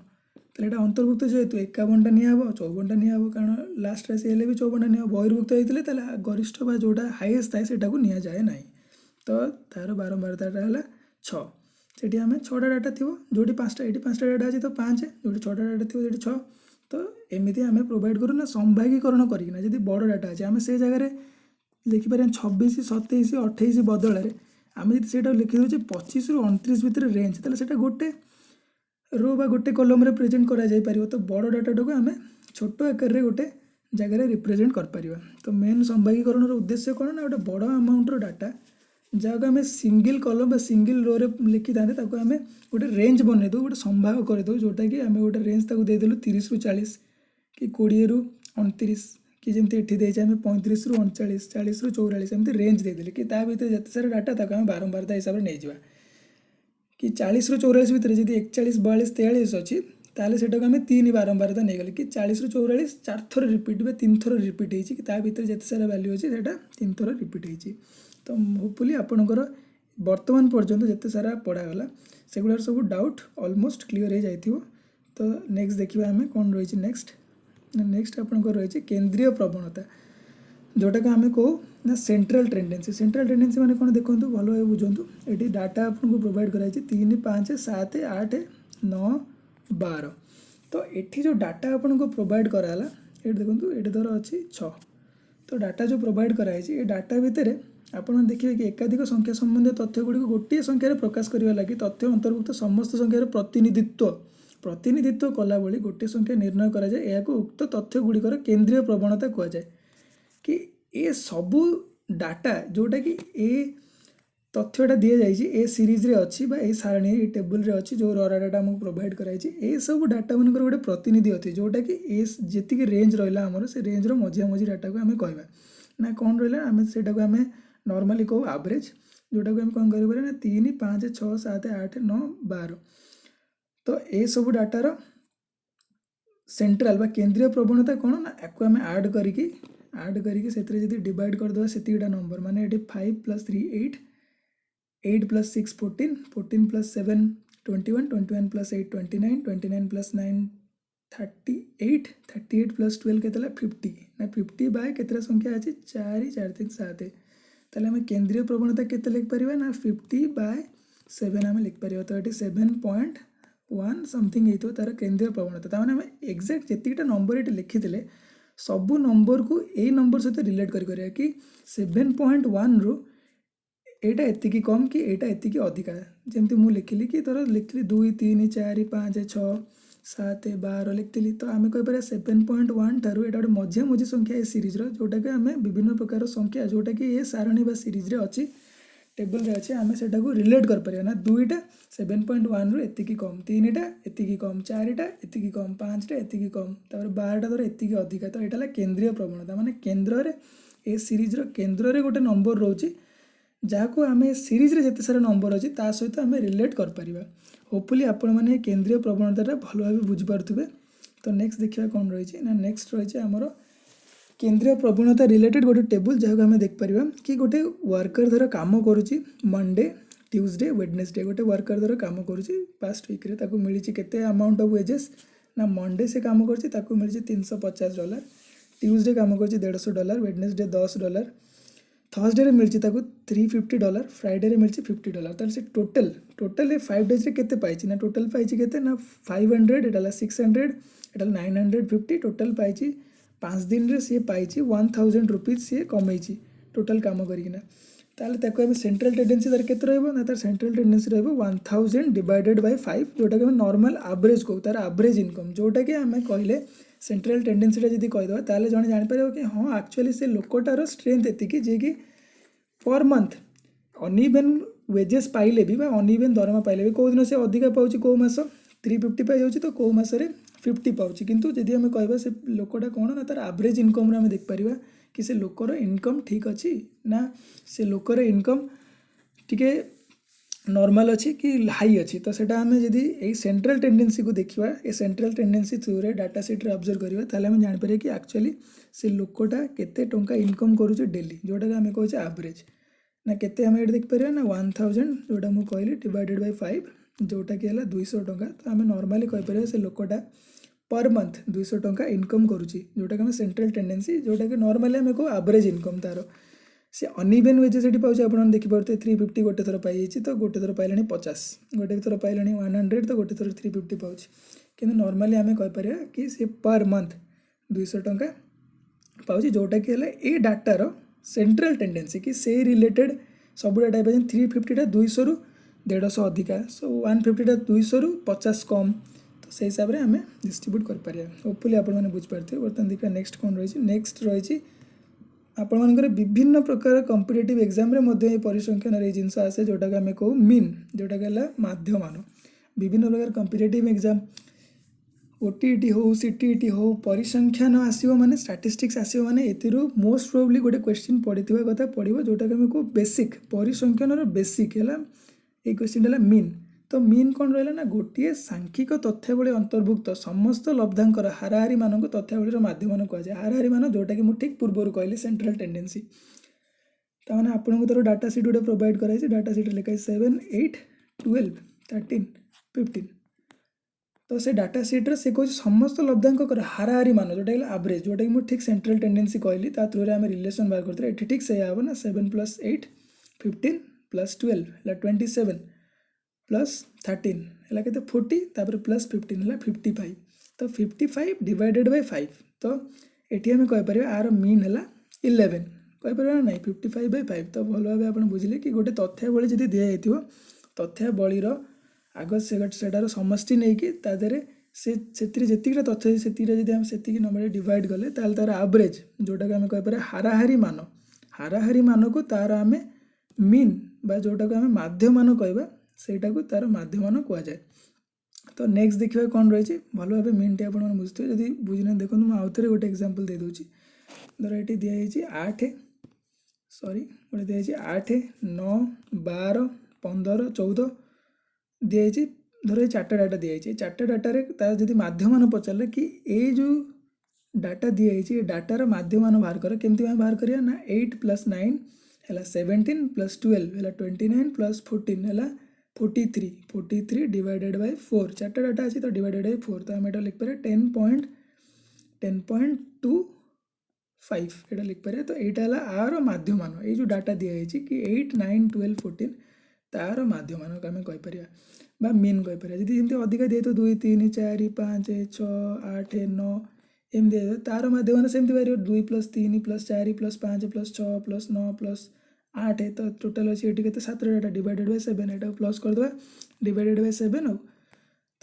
S1: तो यहाँ अंतर्भुक्त जेहेतु 51टा निहब 54टा निहब कारण लास्ट राशि हेल्ले भी 54टा निहब बहिर्भुक्त होते गरिष्ठ बा जोटा हाईएस्ट थाए सेटा को निया जाए ना तो तार बारंबारताटा है 6 से आम 6टा डाटा थी जो 5टा ये 5टा डाटा अच्छी तो 5 जो 6टा डाटा थी जो 6 तो एमती आम प्रोवाइड करूँ ना संभागीकरण करना जब बड़ डाटा अच्छे आम से जगह लिखिपर 26, 27, 28 बदल आम जी से लिखिदे 25 ରୁ 29 भितर रेंज ताले सेटा गोटे रो बा गोटे कलम रे प्रेजेंट करा जाई परिबो तो बड़ डाटा को आम छोट आकार रे गोटे जगह रिप्रेजेंट कर परिबा। तो मेन संभागीकरण उद्देश्य कौन ना गोटे बड़ अमाउंट डाटा जहाँ आम सिंगल कलम बा सिंगल रो रे लिखि था आम गोटे रेंज बनई दो गोटे संभाग करदे जोटा कि आम गोटे रेंज ताको देदेलु 30 ରୁ 40 कि 20 ରୁ 29 कि जमी ये देचे आम 35 ରୁ 39, 40 ରୁ 44 एमती रेंज देदेले कि भितर जिते सारा डाटा ताको आम बारंबारता हिसाब से नहीं जावा कि 40 ରୁ 44 भितर जब 41, 42, 43 अच्छी ताले सेटा को आम 3 बारंबारता नहीं गले कि 40 ରୁ 44 4 थर रिपीट बा 3 थर रिपीट होती कि भितर जिते सारा वैल्यू अच्छी से 3 थर रिपीट होती। तो होपफुली आपणकर वर्तमान पर्यंत जिते सारा पढ़ागला सेगुड़ा सब डाउट ऑलमोस्ट क्लियर हो जाइथिबो। तो नेक्स्ट देखिए आम कौन रही नेक्स्ट आपणकर रही केंद्रीय प्रवणता जोटा को आम कहू ना सेंट्रल टेंडेंसी माने कौन देखो भल भाव बुझंतु ये डाटा आपको प्रोवाइड कराई 3, 5, 7, 8, 9, 12 तो ये जो डाटा आपको प्रोवाइड कराला ये देखो ये धर अच्छी 6 तो डाटा जो प्रोवाइड कराई ये डाटा भितर आप देखिए कि एकाधिक संख्या संबंधी तथ्य गुड़ी गोटे संख्यार प्रकाश करने लगी तथ्य अंतर्भुक्त समस्त संख्यार प्रतिनिधित्व कला भली गोटे संख्या निर्णय करा जाए यह उक्त तथ्य गुड़िकर केंद्रीय प्रवणता कहुए कि ये सबू डाटा जोटा कि ए तथ्यटा दि जाइए ए सीरीज रे अच्छी बा ए सारणी ए टेबुल रे अच्छी जो डाटा आमको प्रोवाइड कराई ए सब डाटा मन गोटे प्रतिनिधि अच्छे जोटा कि ए जी रेंज रहा आमर से रेंज मझिया मझी डाटा को आम कहवा ना कौन रहा आम से आम नॉर्मली कहू एवरेज जोटा को आम कौन कर ना 3 5 6 7 8 9 12 तो ये सब डाटार सेंट्रल बा केंद्रीय प्रवणता कौन ना आपको आम आड करके से डिवाइड करदे से नंबर माने 5 + 3 8 8 + 6 14 14 + 7 21 21 + 8 29 29 + 9 38 38 + 12 के 50 ना 50 बाय के संख्या अच्छी 4 4 3 7 ताले आम केंद्रीय प्रवणता के लिखिपर ना 50/7 आम लिखिपर तो ये 7.1 समथिंग हो तार केंद्रीय प्रवणता ताने आम एक्जाक्ट जीटा नंबर ये लिखी सबू नंबर को यही नंबर सहित रिलेट कर कि 7.1 रु एटा एतिकी कम कि एटा एतिकी अधिका जमती मुझे लिखिली कि तोर लिखी 2 3 4 5 6 7 12 लिखी तो आम कहीपर 7.1 ठारू एटा गोटे मझिया मझी संख्या ए सीरीज जोटा कि आम विभिन्न प्रकार संख्या जोटा कि ये सारणी बा सीरीज रे अच्छी टेबल रे अच्छे आम से रिलेट कर ना 2टा 7.1 रु एतिकी कम 3टा एतिकी कम 4टा एतिकी कम 5टा एतिकी कम तापर 12टा तोर एतिकी अधिका तो यहाँ केंद्रीय प्रवणता माने केंद्र रे ए सीरीज केंद्र रे गोटे नंबर रोची जहाँ को आम सीरीज रे जिते सारा नंबर अच्छी ता सहित आम रिलेट कर होपफुली आपण मैंने केंद्रीय प्रवणता भल भाव बुझीपारे तो नेक्स्ट देखा कौन रही ना नेक्स्ट रही आमर केंद्रीय प्रवणता रिलेटेड गोटे टेबल जहाँ आम देखिपर कि गोटे वर्कर धर काम करुच्ची मंडे ट्यूसडे वेडनेसडे गोटे वर्कर धर काम करुच्ची पास्ट वीक्रे ताकू मिली केते अमाउंट ऑफ वेजेस ना मंडे से काम कर मिली $350 ट्यूसडे काम कर $150 वेडनेसडे $10 थर्सडे मिली $350 फ्राइडे मिली $50 तो टोटल 5 डेज केते पाई ना टोटल पाई केते ना 500 एटा 600 एटा 950 टोटल पाई 5 दिन रे सी पाई 1000 रुपीज सी कमई टोटल काम करना ताले ताको आम सेंट्रल टेंडेंसी तार केते रहबो ना तार सेंट्रल टेंडेंसी रहबो 1000 डिवाइडेड बाय 5 जोटा कि नॉर्मल एवरेज को तार एवरेज इनकम जोटा कि आम कहले सेंट्रल टेंडेंसीटा जब कहीदेवा ताले जने जापर कि हाँ एक्चुअली से लोकटार स्ट्रेंथ एतिकी जे कि पर मंथ अनइवन वेजेस पाइले भी अनइवन दरमा पाइले भी कौ दिन से अधिका पाँच कौ मास 350 पाई जाऊँ तो कौ मसरे 50 पाँच किंतु जदि आम कहवा से लोकटा कौन ना तार एवरेज इनकम आम देखिपर कि से लोकर इनकम ठीक अच्छी ना से लोकर इनकम टिके नॉर्मल अच्छी कि हाई अच्छी तो सेटा आम जदि यही सेंट्रल टेंडेंसी को देखा ये सेंट्रल टेंडेंसी थ्रू रे डाटा सीट रे ऑब्जर्व करिवा ताले हम जानि पारे कि एक्चुअली से लोकटा केते टंका इनकम करूचे डेली जोटा कि आम कहूचे एवरेज ना केते आम ये देखिपर ना 1000 जोटा मुझे कहली डिवाइडेड बाय 5 जोटा कि है 200 टंका तो आम नॉर्मली कहीपर से लोकटा पर मंथ 200 टंका इनकम करुच्ची जोटा कि सेंट्रल टेंडेंसी जोटा कि नॉर्मली आम कहू एवरेज इनकम तार से अनइवन वेजेस ये पाँच आप देखिपे 350 गोटे थर पाई तो गोटे थर पाइलानी 50 गोटे थर पाइलानी 100 तो गोटे थर 350 पाँच कि नॉर्मली आम कहीपर कि सी पर मंथ 200 टंका पाँच जोटा कि ए डाटार सेंट्रल टेंडेंसी कि से रिलेटेड सब डाटा पाई 350टा 200 रु 150 अधिका सो 150टा 200 रु 50 कम तो से हिसाब से आम डिस्ट्रीब्यूट कर होपफुली आप बुझीपारे बर्तमान देखा नेक्स्ट कौन रही नेक्स्ट रही आपण मानकर विभिन्न प्रकार कॉम्पिटिटिव एग्जाम रे मध्य परिसंख्यान रे जिनस आसे जोटा कि आम कहू मीन जोटा कि माध्यमान विभिन्न प्रकार कॉम्पिटिटिव एग्जाम ओटीईटी हो सीटीईटी हो परिसंख्यान आसो माने स्टैटिस्टिक्स आसो माने एतिरो मोस्ट प्रोबेबली गोटे क्वेश्चन पढ़िथिबा कथा पढ़िबो जोटा कि आम कहू बेसिक परिसंख्यान रो बेसिक है ये क्वेश्चन है मीन तो मीन कौन रहा ना गोटे सांख्यिक तथ्यावली अंतर्भुक्त समस्त लब्धांकर हाराहारी मानक तथ्यावलीर माध्यम कहुए हाराहारी मान जोटा कि मुझे ठीक पूर्व कहली सेंट्रल टेंडेंसी ताने आपको तर डाटा सीट गोटे प्रोवाइड कराई डाटा सीट लिखाई 7 8 12 13 15 तो से डाटा सीट्रे से कह समस्त लब्धांक हाराहारी मान जोटा कि एवरेज जोटा कि मुझे ठीक सेंट्रल टेंडेंसी कहली थ्रू आम रिलेसन बाहर करते ये ठीक से हम ना 7 + 8 15 + 12 है 27 प्लस 13 है के 40 तापर प्लस 15 है 55 तो 55 डिवाइडेड बाय 5 तो ये आम कहीपर आर मीन है 11 कहीपर ना 55/5 तो भल भाव आप बुझे कि गोटे तथ्यावली जी दि जाइए तथ्यावलीर आग सेटार समष्टि नहीं कि तादेह से जी तथ्य से नंबर डिवाइड कले तार एवरेज जोटा कि आम कहीपर हाराहारी मान को तार आम मीन बा जोटा को आम माध्यमान कहवा सेटा को तार माध्यमान कहुए। तो नेक्स्ट देखिए कौन रही भल भाव मीन टी आप बुझे जब बुझना देखो मुझे आउ थे गोटे एग्जांपल दे दूसरी धर ये दिखाई 8 सॉरी गोटे दिखाई 8 9 12 15 14 दिखाई धर ये 4टा डाटा दिखाई 4टा डाटा तार जब माध्यमान पचारे कि ये जो डाटा दिखाई डाटार माध्यमान बाहर कर केमती बाहर करिया ना 8 + 9 है 17 + 12 है 29 + 14 है 43 43 डिवाइडेड बाय 4 4टा डाटा अच्छी तो डिवाइडेड बाय 4 तो आम यहाँ लिखिपर 10.25 यहाँ लिखिपर। तो यहाँ आर माध्यमान ये जो डाटा दिखाई कि 8 9 12 14 तार माध्यमान को आम कहीपर बा मीन कहीपर। जदि जमी अधिका दिए तो 2 3 4 5 6 8 9 एमती तार माध्यमान सेमती बाहर 2 + 3 + 4 + 5 + 6 + 9 + 8 तो टोटाल अच्छी ये के 7 डाटा डिवाइडेड बाय 7 यहाँ प्लस करदे डिवाइडेड बाय 7 आउ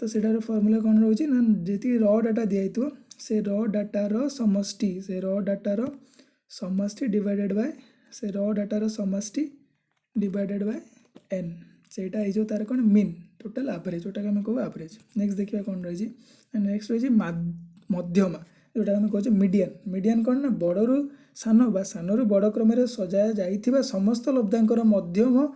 S1: तो सेटार फर्मूला कौन रोचे ना जी र डाटा दिखाई से र डाटार समष्टि से र डाटार समष्टि डिवाइडेड बाय से र डाटार समष्टि डिवाइडेड बाय n सेटा हो तार कौन मीन टोटाल एवरेज जोटा आम कहू एवरेज। नेक्स्ट देखिए कौन रही नेक्स्ट रही मध्यमा जोटा आम कहे मीडियन मीडियन कौन ना बड़ू सान बा सानू बड़ क्रम सजा जा समस्त लब्धांकर मध्यम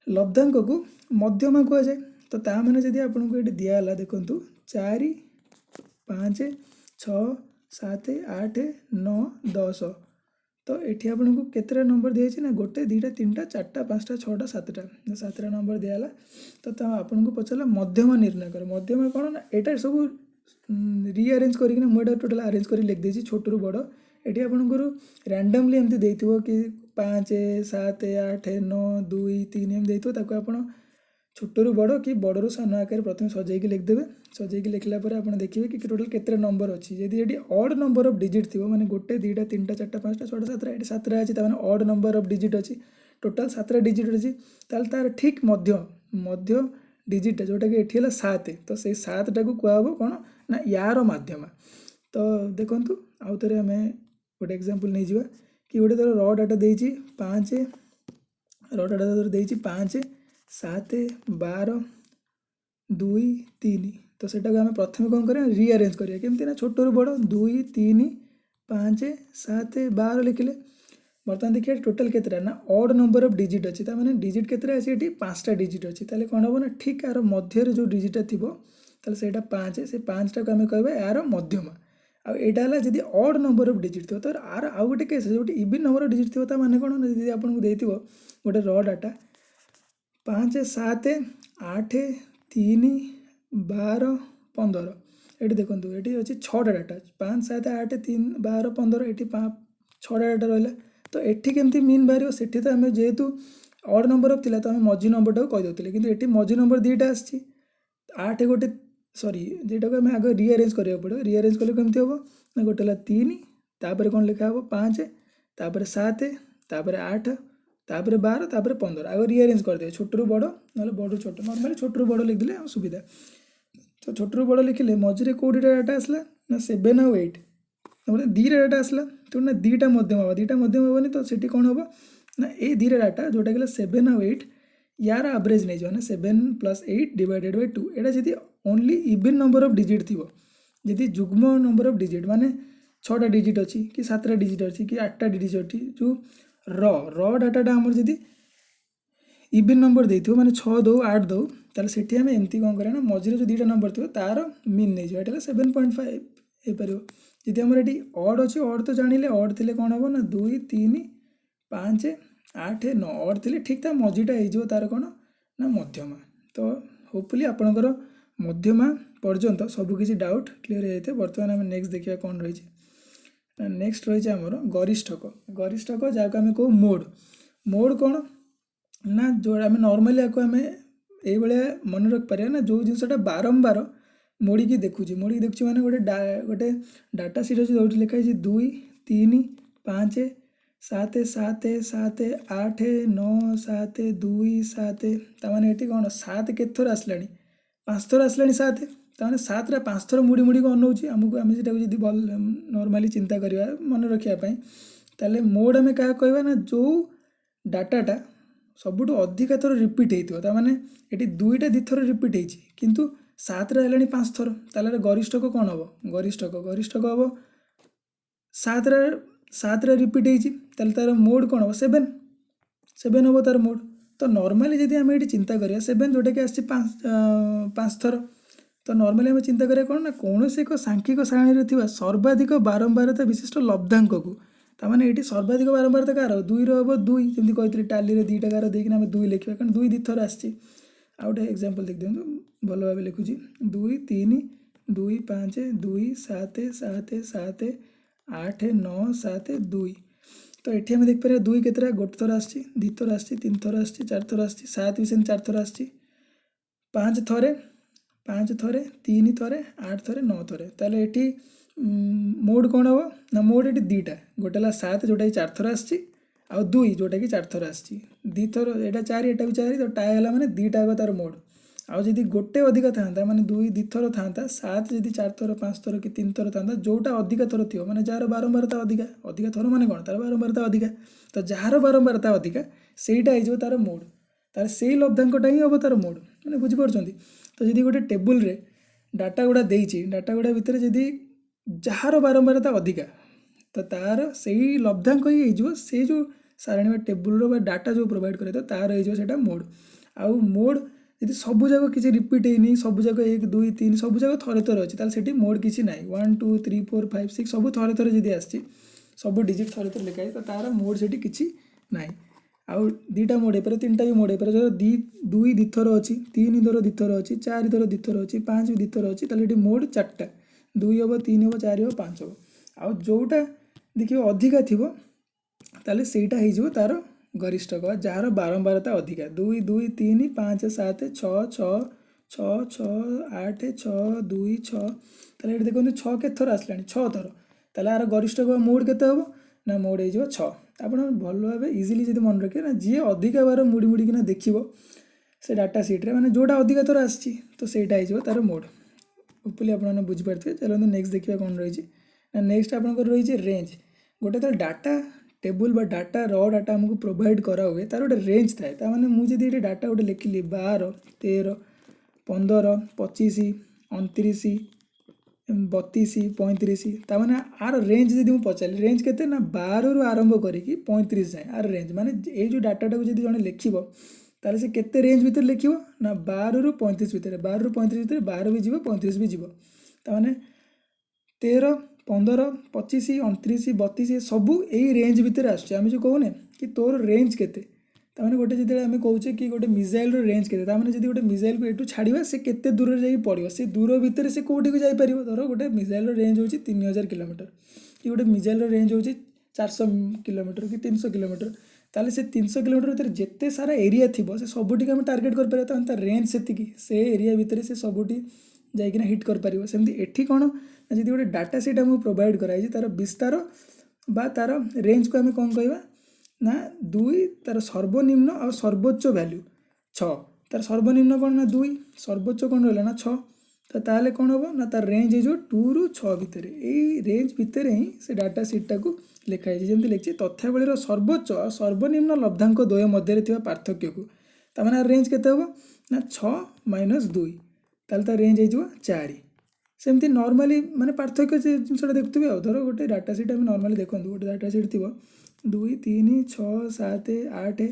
S1: लब्धांक को मध्यमा कहुए। तो ता मैंने जब आपको ये दिहला देखु 4 5 6 7 8 9 10 तो ये आपको केतटा नंबर दिखाई ना 1 2 3 4 5 6 7टा नंबर दिहला। तो आपको पचारा मध्यमा निर्णय कर मध्यमा कौन ना यहाँ सब रिअरेंज करके मुझे टोटाल अरेंज कर लिखिदे छोटू बड़ ये आपंकर रैंडमली एमती देथिबो कि 5 7 8 9 2 3 एम देथिबो ताको आपण छोटू बड़ कि बड़ू सान आकार प्रथम सजाइक लिखिदेवे सजाइक लिखला आप देखिए कि टोटाल केते नंबर अच्छी जदि ये ऑड नंबर ऑफ डिजिट थी मैंने 1 2 3 4 5 6 7 ये 7टा अच्छी तार ऑड नंबर ऑफ डिजिट अच्छी टोटाल 7टा डिजिट अच्छी तार ठीक मध्य डिजिटा जोटा कि ये 7 तो से 7टा को कहब कौन ना यार माध्यम। तो देखु आउ थे आम गोटे एग्जांपल नहीं जावा कि गोटे धर र डाटा देती 5 र डाटा धर देती 5 7 12 2 3 तो सेटा आम प्रथम कौन करें रिअरेंज करें केमती ना छोटू बड़ 2 3 5 7 12 लिखिले बर्तमान देखिए टोटाल केतटा ना ऑड नंबर ऑफ डिजिट अच्छी मैंने डिजिट केतटा अच्छी ये 5टा डिजिट अच्छी ताले कौन हम ना ठीक यार मध्य जो डिजिटा थी ताले सेटा 5 से 5टा को आम कह यार मध्यमा आईटा है जब ऑड नंबर ऑफ डिजिट थो तो आर आउ गोटे केस जो इवन नंबर ऑफ डिजिट थो माने कौन जी आपको देती गोटे र डाटा 5 7 8 3 12 15 ये देखो ये अच्छी 6टा डाटा 5 7 8 3 12 15 ये 6टा डाटा रहा तो ये केमती मीन बाहर से तो आम जेहेतु ऑड नंबर ऑफ थिला तो आम मझी नंबर टाक कहीदे कि ये मझी नंबर 2टा आसी 8 गोटे सॉरी जेटा को आम आग रिअरेंज करा पड़ो रिअरेंज कले कमी हम ना गोटे 3 तापर कौन लिखा हम 5 तापर 7 तापर 8 तापर 12 तापर 15 आग रिअरेंज करदे छोटू बड़ ना बड़ छोट नर्माली छोटू बड़ लिखिदे सुविधा। तो छोटू बड़ लिखिले मझे कौटा डाटा आसला ना 7 आउ 8 तापर 2टा डाटा आसला तो ना 2टा मध्यम हम 2टा मध्यम हेनी तो सीटी कौन हम ना ये 2टा डाटा जोटा कि 7 आउ 8 यार एवरेज नहीं जाना 7 + 8 डिवाइडेड बाय 2 यहाँ जब only even number of digit थी जदि जुग्म नंबर ऑफ डिजिट माने 6टा डिजिट अच्छी कि 7टा डिजिट अच्छी कि 8टा डिजिट अच्छी जो र डाटा आमर जदि इवन नंबर देथिबो माने 6 दो 8 दो ताले सेठी आम एमती कौन करें ना मझे जो 2टा नंबर थी तार मीन नहीं जाए 7.5 हो पार जी आम ये ऑड अच्छी ऑड तो जानिले ऑड थे कौन हम ना 2 3 5 8 9 ऑड थे ठीक था मझीटा हो तार कौन ना मध्यमा। तो होपफुली आपणकर मध्यमा पर्यंत सबकि डाउट क्लीयर हो जाए। बर्तमान आम नेक्स्ट देखिए कौन रही नेक्स्ट रही आमर गरिष्ठक गरिष्ठक जहाँ आम कहू मोड मोड कौन ना जो आम नॉर्मली आपको आम ये मन रखिपर ना जो जिनसा बारंबार मोड़ी देखुची मैंने गोटे डाटा सीट अच्छी जो लिखाई 2 3 5 7 7 7 8 9 7 2 7 ताने ये कौन 7 केत थर आसला 5 थर आसला 7 ताने 7 5 थर मुड़ी मुड़ी अनौची आमको आम से भल नॉर्मली चिंता करवा मन रखापी ताले मोड आम क्या कहवा ना जो डाटाटा ସବୁଠୁ ଅଧିକା ଥର ରିପିଟ୍ ହେଇଥିବ ତାମାନେ ଏଠି 2ଟା 2 ଥର ରିପିଟ୍ ହେଇଛି କିନ୍ତୁ 7ରେ ହେଲାଣି 5 ଥର ତାହେଲେ ଗରିଷ୍ଠକ କ'ଣ ହେବ ଗରିଷ୍ଠକ ହେବ 7ରେ ରିପିଟ୍ ହେଇଛି ତାହେଲେ ତାର ମୋଡ୍ କ'ଣ ହେବ 7 ହେବ ତାର ମୋଡ୍ ତ ନର୍ମାଲି ଯଦି ଆମେ ଏଠି ଚିନ୍ତା କରିବା 7 ଯେଉଁଟାକି ଆସିଛି 5 ଥର ତ ନର୍ମାଲି ଆମେ ଚିନ୍ତା କରିବା କ'ଣ ନା କୌଣସି ଏକ ସାଂଖ୍ୟିକ ସାରଣୀରେ ଥିବା ସର୍ବାଧିକ ବାରମ୍ବାରତା ବିଶିଷ୍ଟ ଲବ୍ଧାଙ୍କକୁ ତାମାନେ ଏଠି ସର୍ବାଧିକ ବାରମ୍ବାରତା କାହାର 2ର ହେବ 2 ଯେମିତି କହିଥିଲି ଟାଲିରେ 2ଟା ଗାର ଦେଇକିନା ଆମେ 2 ଲେଖିବା କାରଣ 2 2 ଥର ଆସିଛି ଆଉ ଗୋଟେ ଏକ୍ଜାମ୍ପଲ୍ ଦେଖିଦିଅନ୍ତୁ ଭଲ ଭାବେ ଲେଖୁଛି 2 3 2 5 2 7 7 7 8 9 7 2 तो ଏଠି ଆମେ ଦେଖିପାରିବା 2 କେତେଟା ଗୋଟେ ଥର ଆସିଛି 2 ଥର ଆସିଛି 3 ଥର ଆସିଛି 4 ଥର ଆସିଛି 7 ବି ସେମିତି 4 ଥର ଆସିଛି 5 ଥରେ 3 ଥରେ 8 ଥରେ 9 ଥରେ ତାହେଲେ ଏଠି ମୋଡ୍ କ'ଣ ହେବ ନା ମୋଡ୍ ଏଠି 2ଟା ଗୋଟେ ହେଲା 7 ଯେଉଁଟାକି 4 ଥର ଆସିଛି ଆଉ 2 ଯେଉଁଟାକି 4 ଥର ଆସିଛି 2 ଥର ଏଇଟା 4 ଏଇଟା ବି 4 ତ ଟାଏ ହେଲା ମାନେ 2ଟା ହେବ ତାର ମୋଡ୍ ଆଉ ଯଦି ଗୋଟେ ଅଧିକା ଥାନ୍ତା ମାନେ 2 ଥର ଥାନ୍ତା 7 ଯଦି 4 ଥର 5 ଥର କି 3 ଥର ଥାନ୍ତା ଯେଉଁଟା ଅଧିକା ଥର ଥିବ ମାନେ ଯାହାର ବାରମ୍ବାରତା ଅଧିକା ଥର ମାନେ କ'ଣ ତାର ବାରମ୍ବାରତା ଅଧିକା ତ ଯାହାର ବାରମ୍ବାରତା ଅଧିକା ସେଇଟା ହେଇଯିବ ତାର ମୋଡ୍ ତାର ସେଇ ଲବ୍ଧାଙ୍କଟା ହିଁ ହେବ ତାର ମୋଡ୍ ମାନେ ବୁଝିପାରୁଛନ୍ତି ତ ଯଦି ଗୋଟେ ଟେବୁଲରେ ଡାଟା ଗୁଡ଼ା ଦେଇଛି ଡାଟା ଗୁଡ଼ା ଭିତରେ ଯଦି ଯାହାର ବାରମ୍ବାରତା ଅଧିକା ତ ତାର ସେଇ ଲବ୍ଧାଙ୍କ ହିଁ ହେଇଯିବ ସେଇ ଯେଉଁ ସାରଣୀ ବା ଟେବୁଲର ବା ଡାଟା ଯେଉଁ ପ୍ରୋଭାଇଡ଼ କରାଯାଇଥିବ ତାର ହେଇଯିବ ସେଇଟା ମୋଡ୍ ଆଉ ମୋଡ୍ ଯଦି ସବୁଯାକ କିଛି ରିପିଟ୍ ହେଇନି ସବୁଯାକ 1 2 3 ସବୁଯାକ ଥରେ ଥରେ ଅଛି ତାହେଲେ ସେଠି ମୋଡ୍ କିଛି ନାହିଁ 1 2 3 4 5 6 ସବୁ ଥରେ ଥରେ ଯଦି ଆସିଛି ସବୁ ଡିଜିଟ୍ ଥରେ ଥରେ ଲେଖା ହେଇଛି ତ ତାର ମୋଡ୍ ସେଠି କିଛି ନାହିଁ ଆଉ 2ଟା ମୋଡ୍ ହେଇପାରେ 3ଟା ବି ମୋଡ୍ ହେଇପାରେ ଧର 2 2 ଥର ଅଛି 3 ଧର 2 ଥର ଅଛି 4 ଧର 2 ଥର ଅଛି 5 ବି 2 ଥର ଅଛି ତାହେଲେ ଏଠି ମୋଡ୍ 4ଟା 2 ହେବ 3 ହେବ 4 ହେବ 5 ହେବ ଆଉ ଯେଉଁଟା ଦେଖିବ ଅଧିକା ଥିବ ତାହେଲେ ସେଇଟା ହେଇଯିବ ତାର ଗରିଷ୍ଠକ ଯାହାର ବାରମ୍ବାରତା ଅଧିକା 2 2 3 5 7 6 6 6 6 8 6 2 6 ତାହେଲେ ଏଠି ଦେଖନ୍ତୁ 6 କେତେ ଥର ଆସିଲାଣି 6 ଥର ତାହେଲେ ଆର ଗରିଷ୍ଠକ ମୋଡ୍ କେତେ ହେବ ନା ମୋଡ୍ ହେଇଯିବ 6 ଆପଣ ଭଲ ଭାବେ ଇଜିଲି ଯଦି ମନେ ରଖିବେ ନା ଯିଏ ଅଧିକା ବାର ମୁଡ଼ିକିନା ଦେଖିବ ସେ ଡାଟା ସିଟ୍ରେ ମାନେ ଯେଉଁଟା ଅଧିକା ଥର ଆସିଛି ତ ସେଇଟା ହେଇଯିବ ତାର ମୋଡ୍ ହୋପଫୁଲି ଆପଣମାନେ ବୁଝିପାରୁଥିବେ ଚାଲନ୍ତୁ ନେକ୍ସଟ ଦେଖିବା କ'ଣ ରହିଛି ନା ନେକ୍ସଟ ଆପଣଙ୍କର ରହିଛି ରେଞ୍ଜ ଗୋଟେ ଯେତେବେଳେ ଡାଟା टेबुल बा डाटा र डाटा आमको प्रोवाइड करा हुए तार गोटे रेंज थाए ताने मुझे ये डाटा गोटे लिखिली 12 13 15 25 29 32 35 ताने आर रेंज जब मुझे पचारि रेंज के 12 रु आरंभ करी 35 जाए आर रेंज माने ये जो डाटा को जब जड़े लिख ताले से केते रेंज भीतर लिख ना 12 रु 35 भितर 12 रु 35 भितर 12 भी जीव 35 भी जीव ताने 13 15 25 29 32 सबू यही रेंज भितर आसुचे आम जो कहूने कि तोर रेंज केते ताने गोटे जो आम कहे कि गोटे मिसाइल रेंज केते ताने जब गोटे मिसाइल को एटू छाड़ा से केते दूर जाई पड़ो से दूर भितर से कौटी को जापर धर गोटे मिसाइल रेंज हो 3000 किलोमीटर कि गोटे मिसाइल रेंज हो 400 किलोमीटर कि 300 किलोमीटर ताले से 300 किलोमीटर भीतर जिते सारा एरिया थी से सबुटी आम टार्गेट कर रेंज से एरिया भितर से सबुटी जाइकिना हिट कर पारिबो सेमती एठी कोन जदि गोटे डाटा सेट आमको प्रोवाइड कराई तार विस्तार बा तार रेंज को आम कौन कहवा ना 2 तार सर्वनिम्न और सर्वोच्च वैल्यू 6 तार सर्वनिम्न कौन ना 2 सर्वोच्च कौन रहा ना 6 तो ताले कौन हम ना तार रेंज है जो 2 रु 6 भितर यही रेंज भितर ही से डाटा सीटा को लिखाई जमी लिखी तथ्यावलीर सर्वोच्च और सर्वनिम्न लब्धांक द्वय मध्य पार्थक्य को तार रेंज केते हम ना 6 - 2 ताल तार रेंज हो 4 सेमती नॉर्मली माने पार्थक्य से जिनसा देखुए धर गोटे डाटा सीट आम नॉर्मली देखो गोटे डाटा सीट थी 2 3 6 7 8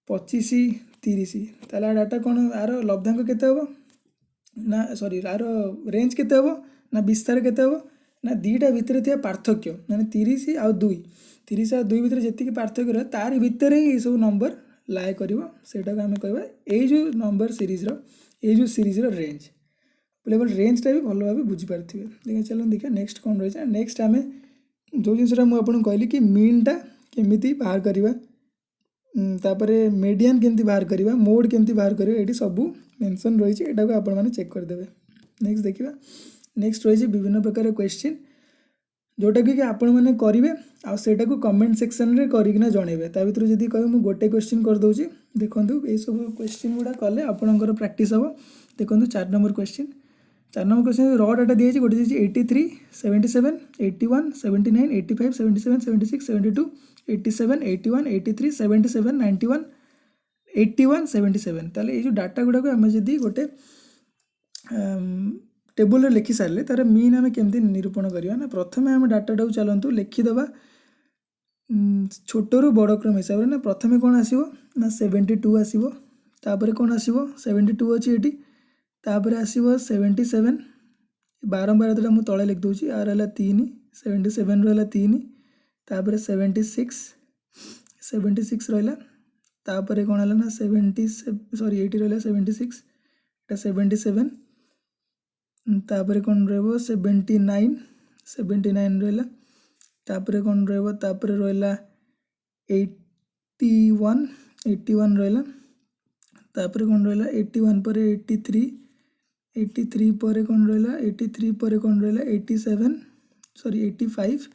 S1: 25 30 ताल डाटा कौन आर लब्धांक केते हम ना सॉरी आर रेंज केते हम ना विस्तार केते हम ना 2टा भितर थी पार्थक्य माने 30 आ 2 30 आ 2 भितर जी पार्थक्य रहे तार भितर ही सब नंबर लाए कर आम कहवा ये जो नंबर सीरीज ये जो सीरीज रेंज लेवल रेंजटा भी भल भाव बुझीपारे देखिए चलो देखिए नेक्स्ट कौन रही नेक्स्ट आम जो जिनसा मुझे कहली कि मीनटा केमी बाहर करवा तापर मीडियन केमती बाहर करवा मोड केमती बाहर करवा ये सब मेंशन रही है को आपण मैंने चेक करदे नेक्स्ट देखा नेक्स्ट रही विभिन्न प्रकार क्वेश्चन जोटा कि आपण मैंने करेंगे आटा को कमेंट सेक्शन रे करना जनइबे ता भर जब कहे मुझे गोटे क्वेश्चन कर दूसरी देखूँ ये सब क्वेश्चन गुड़ा कले आपंकर प्रैक्टिस हम देखो 4 नंबर क्वेश्चन 4 नंबर क्वेश्चन र डाटा दिखाई गोटे 83 77 81 79 85 77 76 72 87 81 83 77 91 81 77 ताले ये जो डाटा गुड़ाक आम जदि गोटे टेबुल लिखि सारे तार मीन आम केमती निरूपण करवा ना प्रथम आम डाटा चलतु लिखिदे छोटू बड़ क्रम हिसाब से ना प्रथम कौन आसो ना 72 आसो तापर कौन आसो 72 अच्छी ये तापर आसो 77 बारंबार तो मुझे तले लिखिदे आर है 3 77 रहा 3 तापर 76 रहा तापर कौन है ना 70 सॉरी 80 रहा 76 एटा 77 तापर कौन रहा 79 रहा तापर कौन रहा तापर रहा 81 रहा तापर कौन रहा 81 पर 83 पर कौन रहा 83 पर कौन रहा 87 सॉरी 85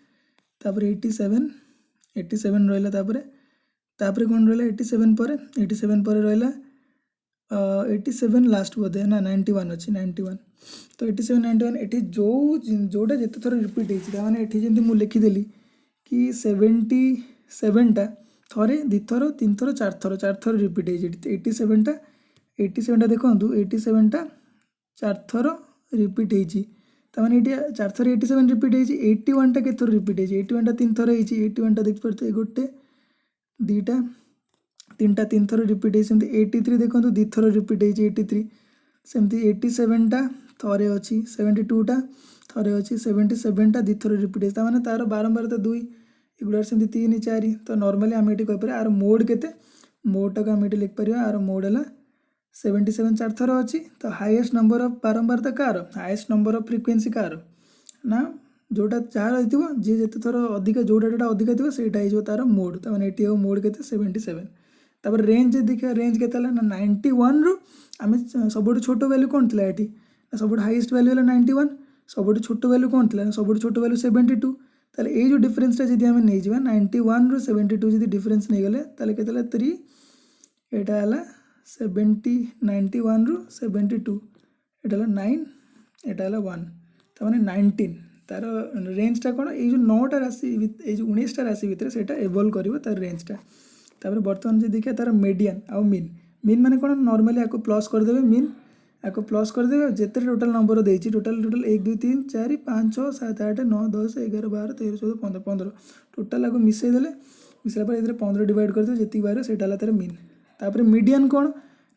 S1: तापर 87 रहा तापर कौन रहा 87 पर रहा 87 लास्ट बोधे ना 91 अच्छी 91 तो 87 91 ये जोटा जिते थर रिपीट होने ये जमी मुझे लिखिदेली कि 77टा थे दिथर तीन थर चार थर रिपीट हो 87टा देखो 87टा 4 थर रिपीट होने ये 4 थर 87 रिपीट हो 81टा के थर रिपीट हो 81टा 3 थर हो 81टा देख पारे गोटे दीटा तीनटा 3 थर रिपीट होती 83 देखो 2 थर रिपीट हो 83 सेमती 87टा थे अच्छी 72टा थे अच्छी 77टा 2 थर रिपीट होता मैंने तार बारंबार तो 2 एगुड़ा सेमती 3 4 तो नॉर्मली आम ये कहीपर आर मोड केते मोडटा को आम ये लिखिपर आर मोड है 77 4 थर अच्छी तो हाईएस्ट नंबर ऑफ बारंबार तो car highest number of frequency car ना जोटा जार रही जी जिते थर अधिक जो डाटा अधिक थी से तार मोड तो मैंने ये मोड के 77 तापर रेंज देखिए रेंज के ना 91 रु आम सब छोट वैल्यू कौन थी ये सब हाईएस्ट वैल्यू है 91 सब छोट वैल्यू कौन थी सब छोट वैल्यू 72 ताले ये जो डिफरेंसटा जी आम नहीं जावा 91 रु 72 जी डिफरेंस नहीं गले ताले केते 3 एटा है 70 91 रु 72 एटा 9 एटा 1 तो मैंने 19 तार रेंजटा कौन ये जो 9टा राशि ये जो 19टा राशि भितर से एवल्व कर तार रेंजटा तापर बर्तमान जो देखिए तार मीडियन आउ मीन माने कौन नॉर्मली आपको प्लस करदे मीन आपको प्लस करदे जिते टोटाल नंबर देती टोटाल 1 2 3 4 5 6 7 8 9 10 11 12 13 14 15 टोटाल आपको मिसईदेले मिसला ये 15 डिवाइड करदे जी बाहर से तार मीन तापर मीडियन कौन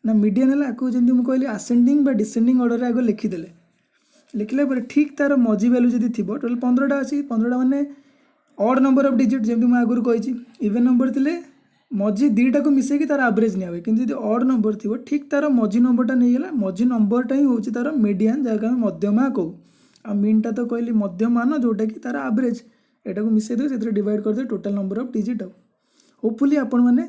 S1: ना मीडियन है आपको जमी मुझे कहली आसेंडिंग बा डिसेंडिंग ऑर्डर आगे लिखिदेले लिखला पर ठीक तार मझी वैल्यू जब थी टोटाल 15टा अच्छी 15टा मैंने ऑड नंबर ऑफ डिजिट जमी मुझे आगुरी कही इवेन नंबर थे मझी दुईटा को मिसेकी तार एवरेज निया हुए कि ऑड नंबर थी ठीक तार मझी नंबरटा नहीं गला मझी नंबरटा ही हूँ तार मीडियन जहाँ आम मध्यमा कहू आ मीनटा तो कहली मध्यमान जोटा कि तार एवरेज एटा को मिसई दे से डिवाइड करदे total number of digit hopefully आपण मैंने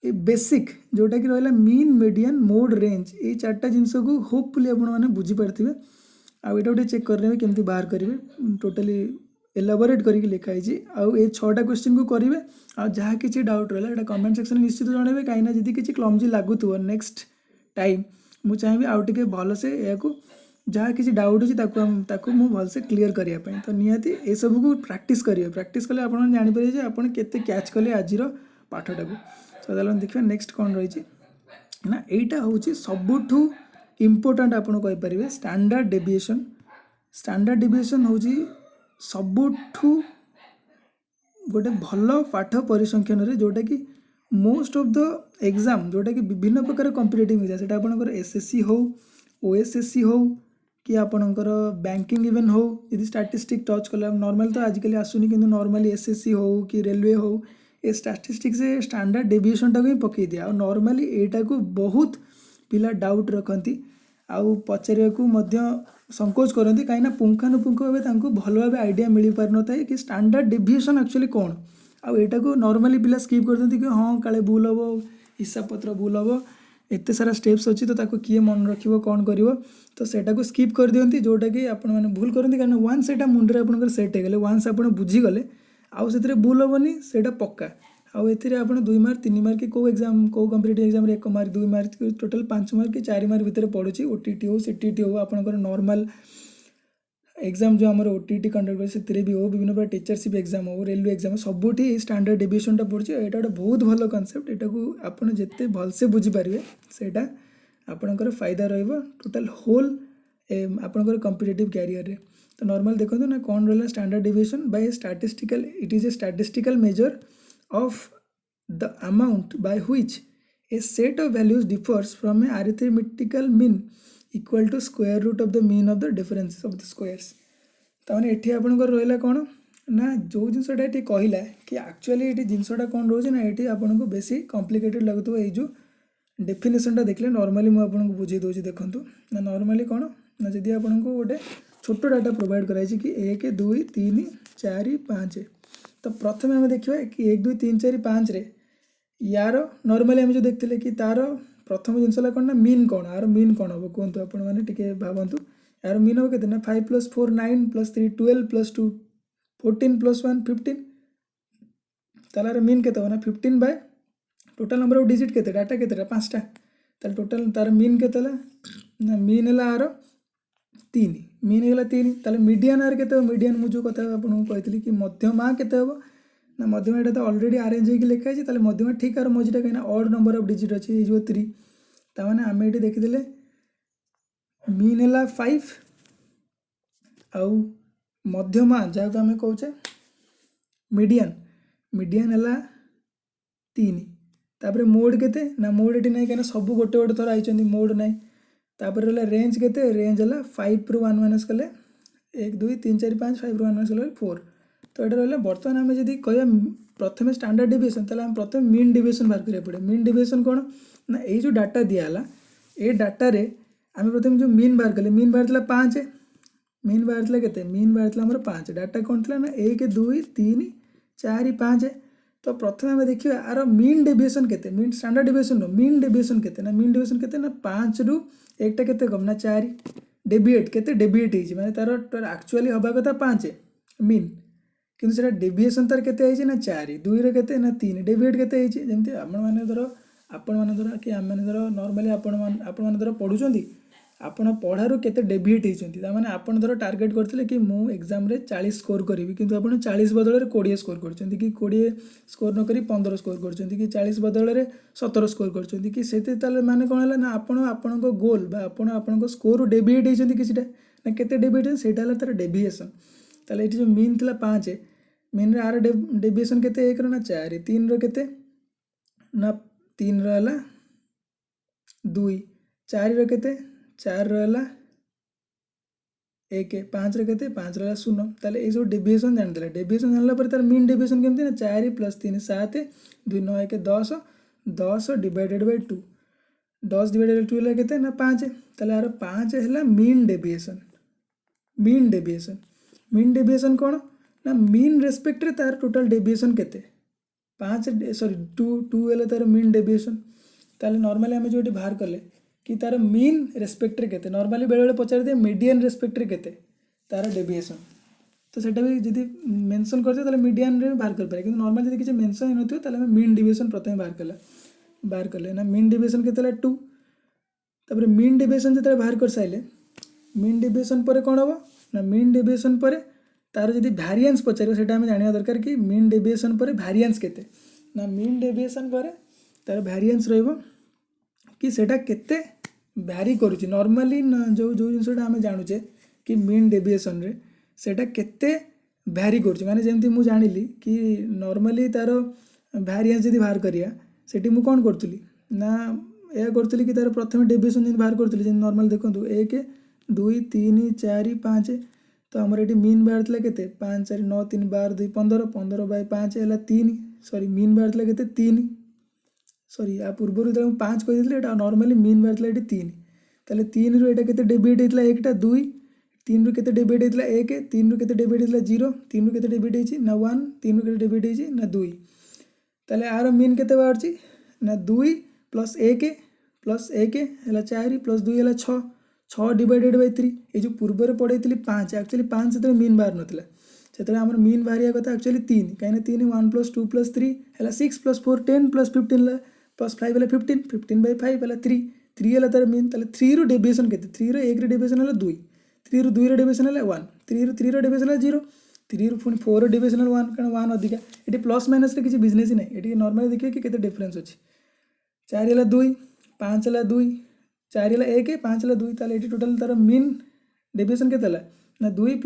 S1: ये बेसिक जोटा कि रहा मीन मीडियन मोड रेंज ये 4टा जिनस को होपफुली आपण मैंने बुझीपारे आउ एटा गोटे चेक करेंगे केमती बाहर करेंगे टोटाली एलाबोरेट करके लिखाई आउ ये 6टा क्वेश्चन को करेंगे आ जहाँ किसी डाउट रहा है कमेंट सेक्शन निश्चित जनइबे कहीं जी किसी क्लमजी लगुव नेक्स्ट टाइम मुझे चाहिए आउ टे भलसे या जहाँ किसी डाउट अच्छी मुझे भलसे क्लीयर करने तो निहाती ये सब को प्रैक्टिस करेंगे प्रैक्टिस कले आप जानीपारे आपड़ केते कैच कले आज पाठटा को तो चलो देखिए नेक्स्ट कौन रही ना यहीटा हूँ सबुठू इम्पोर्टाट आपड़ कहींपारे स्टैंडर्ड डेविएशन हूँ सबुठू गोटे भल पाठ परिसंख्यन रे जोटा कि मोस्ट ऑफ द एग्जाम जोटा कि विभिन्न प्रकार कॉम्पिटिटिव एग्जाम सेटा आपनकर एसएससी हो ओएसएससी हो कि आपनकर बैंकिंग इवेन हो यदि स्टैटिस्टिक टच कला नॉर्मल तो आजिकल आसुनी कि नॉर्मली एसएससी हो कि रेलवे हो ये स्टैटिस्टिक्स से स्टैंडर्ड डेविएशनटा को ही पकई दिया और नॉर्मली एटा को बहुत पिला डाउट रखती आउ पचारिया संकोच करती कहीं पुंखानुपुंख भाव भल भाव आइडिया मिल पार न था कि स्टैंडर्ड डेविएशन एक्चुअली कौन आईटा को नॉर्मली पिला स्किप करते कि हाँ काले भूल हम हिसाब पत्र भूल हम एत सारा स्टेप्स अच्छी तो किए मन रख कौन कर तो सेटा को स्किप कर दिखती जोटा कि आपने भूल करते कहीं वन्स से मुंडे आप सेट होगले वन्स आप बुझीगले आउ से भूल हेनी से पक्का आउ ए आप 2 मार्क 3 मार्क कि कौ एग्जाम कौ competitive exam 1 mark 2 mark total 5 mark कि 4 मार्क भितर पड़ुची ओटीटी हो सीटीटी हो आपंकर नॉर्मल एग्जाम जो आमर ओटीटी कंडक्ट कर से भी हो विभिन्न प्रकार टीचरशिप एग्जाम हो रेलवे एग्जाम सबुठी स्टैंडर्ड डेविएशन पड़े यहाँ गोटे बहुत भल कनसेप्ट यहाँ को आपड़ जिते भलसे बुझीपारे से आपणकर फायदा रोटाल होल आपणकर कम्पिटेटिव क्यारियर रे तो नॉर्मल देखो ना कौन रहा standard deviation by statistical it is a statistical measure of the amount by which a set of values differs from a arithmetical mean equal to square root of the mean of the differences of the squares ताने एठी आपनकर रहिला कोन ना जो जिनसटा एठी कहिला कि actually एठी जिनसटा कोन रोज ना एठी आपनको बेसी कॉम्प्लिकेटेड लगतो ए जो डेफिनेशनटा देखले नॉर्मली मु आपनको बुझे दोछि देखंतु ना नॉर्मली कोन ना जदि आपनको गोटे छोटो डाटा प्रोवाइड कराई कि 1 2 3 4 5 तो प्रथम आम देखा कि 1 2 3 4 5 रे यार नॉर्मली आम जो देखते कि तार प्रथम जिनसा कौन ना मीन कौन यार मीन कौन हम कहतु आपण मैंने भावतु यार मीन हम के 5 + 4 9 + 3 12 + 2 14 + 1 15 तार मीन के ना 15 by total number of digit के डाटा के 5टा टोटाल तार मीन के ना मीन है यार 3 मीन है 3 ताले मीडियन यार के मीडियन मुझे कथा आपको कही कि मध्यमा के ना मध्यमा यहाँ तो ऑलरेडी अरेंज होगी लिखाई ताले मध्यमा ठीक आर मझीटा कहीं ऑड नंबर ऑफ डिजिट अच्छे ये 3 ताने आम ये देखीदे मीन है 5 आउ मध्यमा जहाँ को आम कहे मीडियन मीडियन है 3 तापर मोड के ना मोड ये ना कहीं सब गोटे गोटे थर आई मोड ना तापर रहा रेंज के रेंज है 5 रु 1 माइनस कले 1 2 3 4 5 5 रु 1 माइनस कले 4 तो ये रहा बर्तमान आम जब कह प्रथम स्टैंडर्ड डेविएशन ताले प्रथम मीन डेविएशन बाहर करा पड़े मीन डेविएशन कौन ना ये जो डाटा दियाला ये डाटा रे आम प्रथम जो मीन बाहर कले मीन बाहर 5 मीन बाहर के मीन बाहर 5 डाटा कौन थी ना 1 2 3 4 5 तो प्रथम आम देखिए यार मीन डेविएशन के mean standard deviation no mean deviation के ना मीन डेविएशन के ना 5 रु एकटा के कम ना 4 डेविएट के डेविएट हो तार एक्चुअली हवा कथा 5 मीन किंतु से डेविएशन तार के ना 4 2 रे ना 3 डेविएट के जमी आपने धर आपण कि आम धर नॉर्मली आपण धर पढ़ुं आपण पढ़ारू के डेविएट होती मैंने आपड़ धर टार्गेट करते कि मु एग्जाम रे 40 स्कोर करी किंतु आप 40 बदल 20 स्कोर कर कि 20 स्कोर न करी 15 स्कोर कर कि 40 बदल 17 स्कोर कर कि से माने कौन है ना आपण गोल आपण स्कोर डेविएट होती किसी ना केते डेविएट से तार डेविएशन ताले ये जो मीन थी 5 मीन रे आर डेविएशन के 1 ना 4 3 रे ना 3 रहा 2 4 रे 4 रहा 1 5 रे 5 रहा 0 ताले ये सब डेविएशन जान डेविएशन जानला पर तार मीन डेविएशन केमती ना 4 + 3 7 2 9 1 10 10 डिवाइडेड बाय 2 10 डिवाइडेड 2 है ना 5 ताले यार 5 है मीन डेविएशन मीन डेविएशन कौन ना मीन रेस्पेक्ट रे तार टोटल डेविएशन केते 5 सॉरी 2 है तार मीन डेविएशन ताले नॉर्मली आम जो बाहर कले कि तार मीन रेस्पेक्ट रे केते नॉर्मली बेले बेले पचार दिए मीडियन रेस्पेक्ट रे केते तार डेविएशन तो सेटा भी जदि मेंशन करते ताले मीडियन रे बाहर कर पारे कि नॉर्मली जदि किसी मेंशन ही नथियो ताले मीन डेविएशन प्रथम बाहर कले ना मीन डेविएशन केते 2 तापर मीन डेविएशन जते बाहर कर साइले मीन डेविएशन पर कौन हम ना मीन डेविएशन पर तार जदि वेरिएंस पचार से आम जाना दरकार कि मीन डेविएशन पर वेरिएंस केते ना मीन डेविएशन पर तार वेरिएंस रहिबो कि सेटा केते भ्यारी करुछि नॉर्मली जो जो जिनसटा आम जानुचे कि मीन डेविएशन रे सेटा केते भ्यारी करुछि माने जेमती मु जानिली कि नॉर्मली तार वेरिएंस जदि बाहर करिया सेठी मु कोन करतुली ना या करतुली कि तार प्रथम डेविएशन जदि बाहर करतुली जे नॉर्मल देखंतु 1 2 3 4 5 तो आमर ये मीन बाहर के 5 4 9 3 12 2 15 15 बाय 5 है 3 सॉरी मीन बाहर के 3 सॉरी या पूर्व जो 5 कही नॉर्मली मीन बाहर ये 3 ताले 3 रु ये डेविएट होता है 1 2 3 रु के डेविएट होता है 1 3 रु के डेविएट होता है 0 3 रु के डेविएट होती ना 1 3 रु के डेविएट होती ना 2 ताले यार मीन के बाहर ना 2 + 1 + 1 है 4 + 2 है 6 6 डिवाइडेड बाय 3 ये जो पूर्व पढ़े 5 एक्चुअली 5 से मीन बाहर नाला से आम मीन बाहर कथा एक्चुअली 3 कहीं 3 1 + 2 + 3 है 6 + 4 10 + 15 +5 है 15 15 बाय 5 है 3 3 है तार मीन ताले 3 रु डेविएशन के 3 रो 1 रे डेविएशन है 2 थ्री रु 2 डेविएशन है 1, 3 रु 3 डेविएशन है 0, 3 रु पुणी 4 डेविएशन 1 कारण 1 अधिका ये प्लस माइनस किसी बिजनेस ही नहीं ये नॉर्मली देखिए कि केते डिफरेंस अच्छी 4 है 2, 5 है 2, 4 है 1, 5 है 2 ताले ये टोटल तार मीन डेविएशन केते ना 2 + 1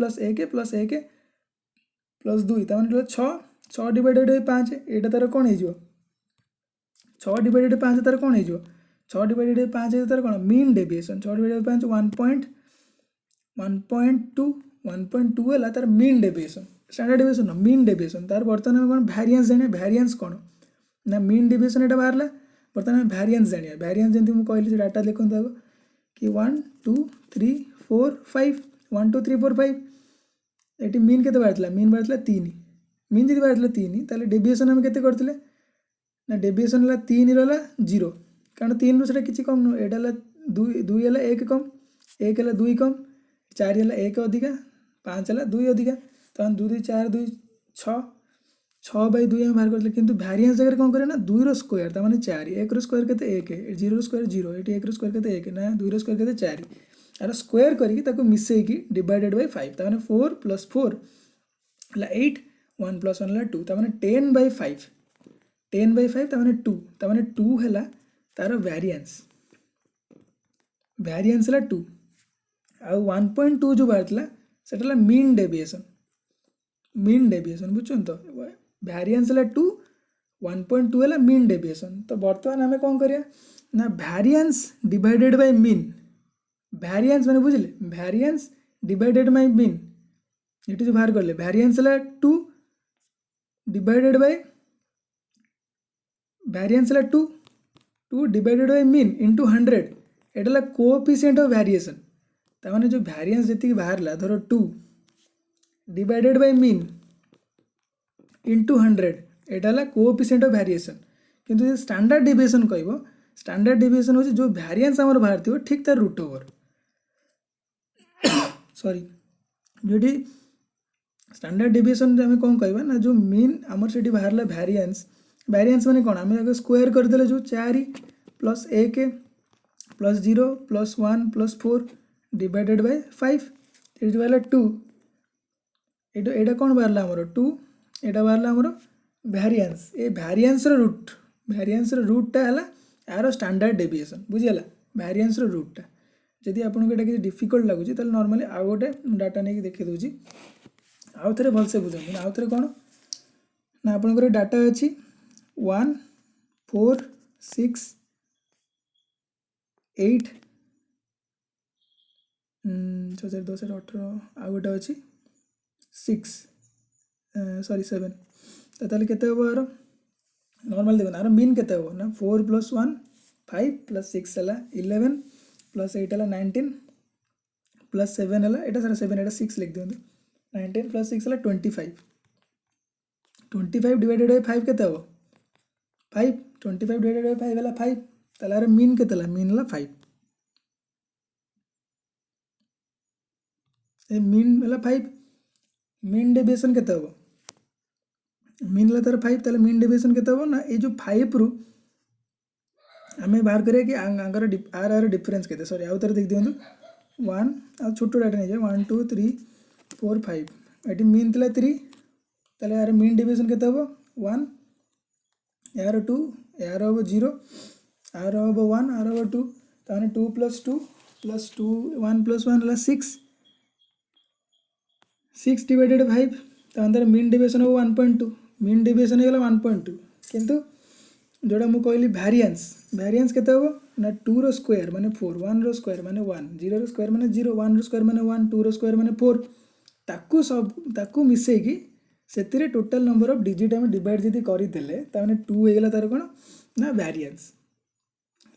S1: + 2 तार 6 डिवाइडेड 5 ये तार कौन हो 6 डिवाइडेड 5 तार कौन हो 6 डिवाइडेड 5 तार कौन मीन डेविएशन 6 डिवाइडेड 5 1.2 है तार mean deviation standard deviation mean deviation तार बर्तमान कौन वेरिएंस जाने वेरिएंस कौन ना मीन डेविएशन यहाँ बाहर बर्तमान वेरिएंस जानिए वेरिएंस जमी मुझे कहली डाटा देखते आगे कि 1 2 3 4 5 1 2 3 4 5 ये मीन के बाहर मीन बाहर 3 मीन जी बाहर 3 ताले डेविएशन आम के करते ना डेविएशन है 3 रहा 0 कारण 3 रु किसी कम नुह यहाँ 2 है 1 कम 1 है 2 कम 4 है 1 अधिका 5 है 2 अधिका तो 2 2 4 2 6/2 आम बाहर करते कि वेरिएंस जगह कौन करें ना 2 रो स्क्वायर तार 4 1 रो स्क्वायर के 1 0 रो स्क्वायर 0 ये 1 रो स्क्वायर के 1 ना 2 रो स्क्वायर के 4 यार स्क्वायर करके मिसेकी डिवाइडेड बाय 5 तार 4 + 4 है 8 1 + 1 है 2 तार 10/5 10/5 तार 2 तार 2 है तार वेरिएंस वेरिएंस है 2 आ 1.2 जो बाहर से मीन डेविएशन बुझुन तो वेरिएंस है 2 1.2 है मीन डेविएशन तो बर्तमान आम कौन करिया ना variance divided by mean variance मैंने बुझे वेरिएंस डिवाइडेड बाय मीन ये जो बाहर कर ले वेरिएंस है 2 डिवाइडेड बाय वेरिएंस है 2 divided by mean into 100 Etah coefficient of variation तार जो वेरिएंस जी बाहर धर 2 डिवाइडेड बाय मीन इंटू 100 यहाँ कोएफिशिएंट ऑफ वेरिएशन किंतु स्टैंडर्ड डेविएशन कह स्टैंडर्ड डेविएशन हो जो वेरिएंस आमर बाहर थी ठीक तार रूट ओवर सॉरी जो स्टैंडर्ड डेविएशन आम कौन कह ना जो मीन आमर से बाहर वेरिएंस वेरिएंस माने कौन आम आगे स्क्वायर करदे जो 4 + 1 + 0 + 1 + 4 डिवाइडेड बाय 5 ये जो है 2 ये कौन बाहर आमर 2 यहाँ बाहर आमर वेरिएंस ये वेरिएंस रूटा है यार स्टैंडर्ड डेविएशन बुझीगला वेरिएंस रूटा जदि आपको यहाँ किसी डिफिकल्ट लगुच नॉर्मली आउ गोटे डाटा नहीं देखी दूसरी आउ थे भलसे बुझे आउ थे कौन ना आपंकर डाटा अच्छी 1 4 6 8 6 10 18 आउ गोटे अच्छी 6 सॉरी 7 तो ताले केते हो यार नॉर्मल देखो यार मीन केते हो ना 4 + 1 5 + 6 है 11 + 8 है 19 + 7 है यहाँ सारा 7 यहाँ 6 लिख दिखाँ 19 + 6 है 25 25 डिवाइडेड बाय 5 केते हो 5 25 डिवाइडेड बाय 5 है 5 ताले यार मीन केते मीन है 5 मीन है 5 मीन डेविएशन केते हो मीन है तार 5 ताले मीन डेविएशन केते हो ना ये जो 5 रु आम बाहर करिए कि आंगर आर डिफरेंस केते सॉरी आउ तार देख दिखाँ 1 आ छोटो डाटा नहीं जाए 1 2 3 4 5 ये मीन था 3 ताले यार मीन डेविएशन केते हो 1 यार 2 यार हम 0 यार हम 1 यार हम 2 ताने 2 + 2 + 2 1 + 1 है 6 डिवाइडेड 5 तार मीन डेविएशन हो 1.2 मीन डेविएशन हो 1.2 किंतु जोड़ा मुझे कहली वेरिएंस वेरिएंस केते हो ना 2 रो स्क्वायर माने 4 1 रो स्क्वायर माने 1 0 रो स्क्वायर माने 0 1 रो स्क्वायर माने 1 2 रो स्क्वायर माने 4 ताकू मिसेकी से टोटाल नंबर ऑफ डिजिट आम डिवाइड जी करदे ताने 2 होगा तार कौन ना वेरिएंस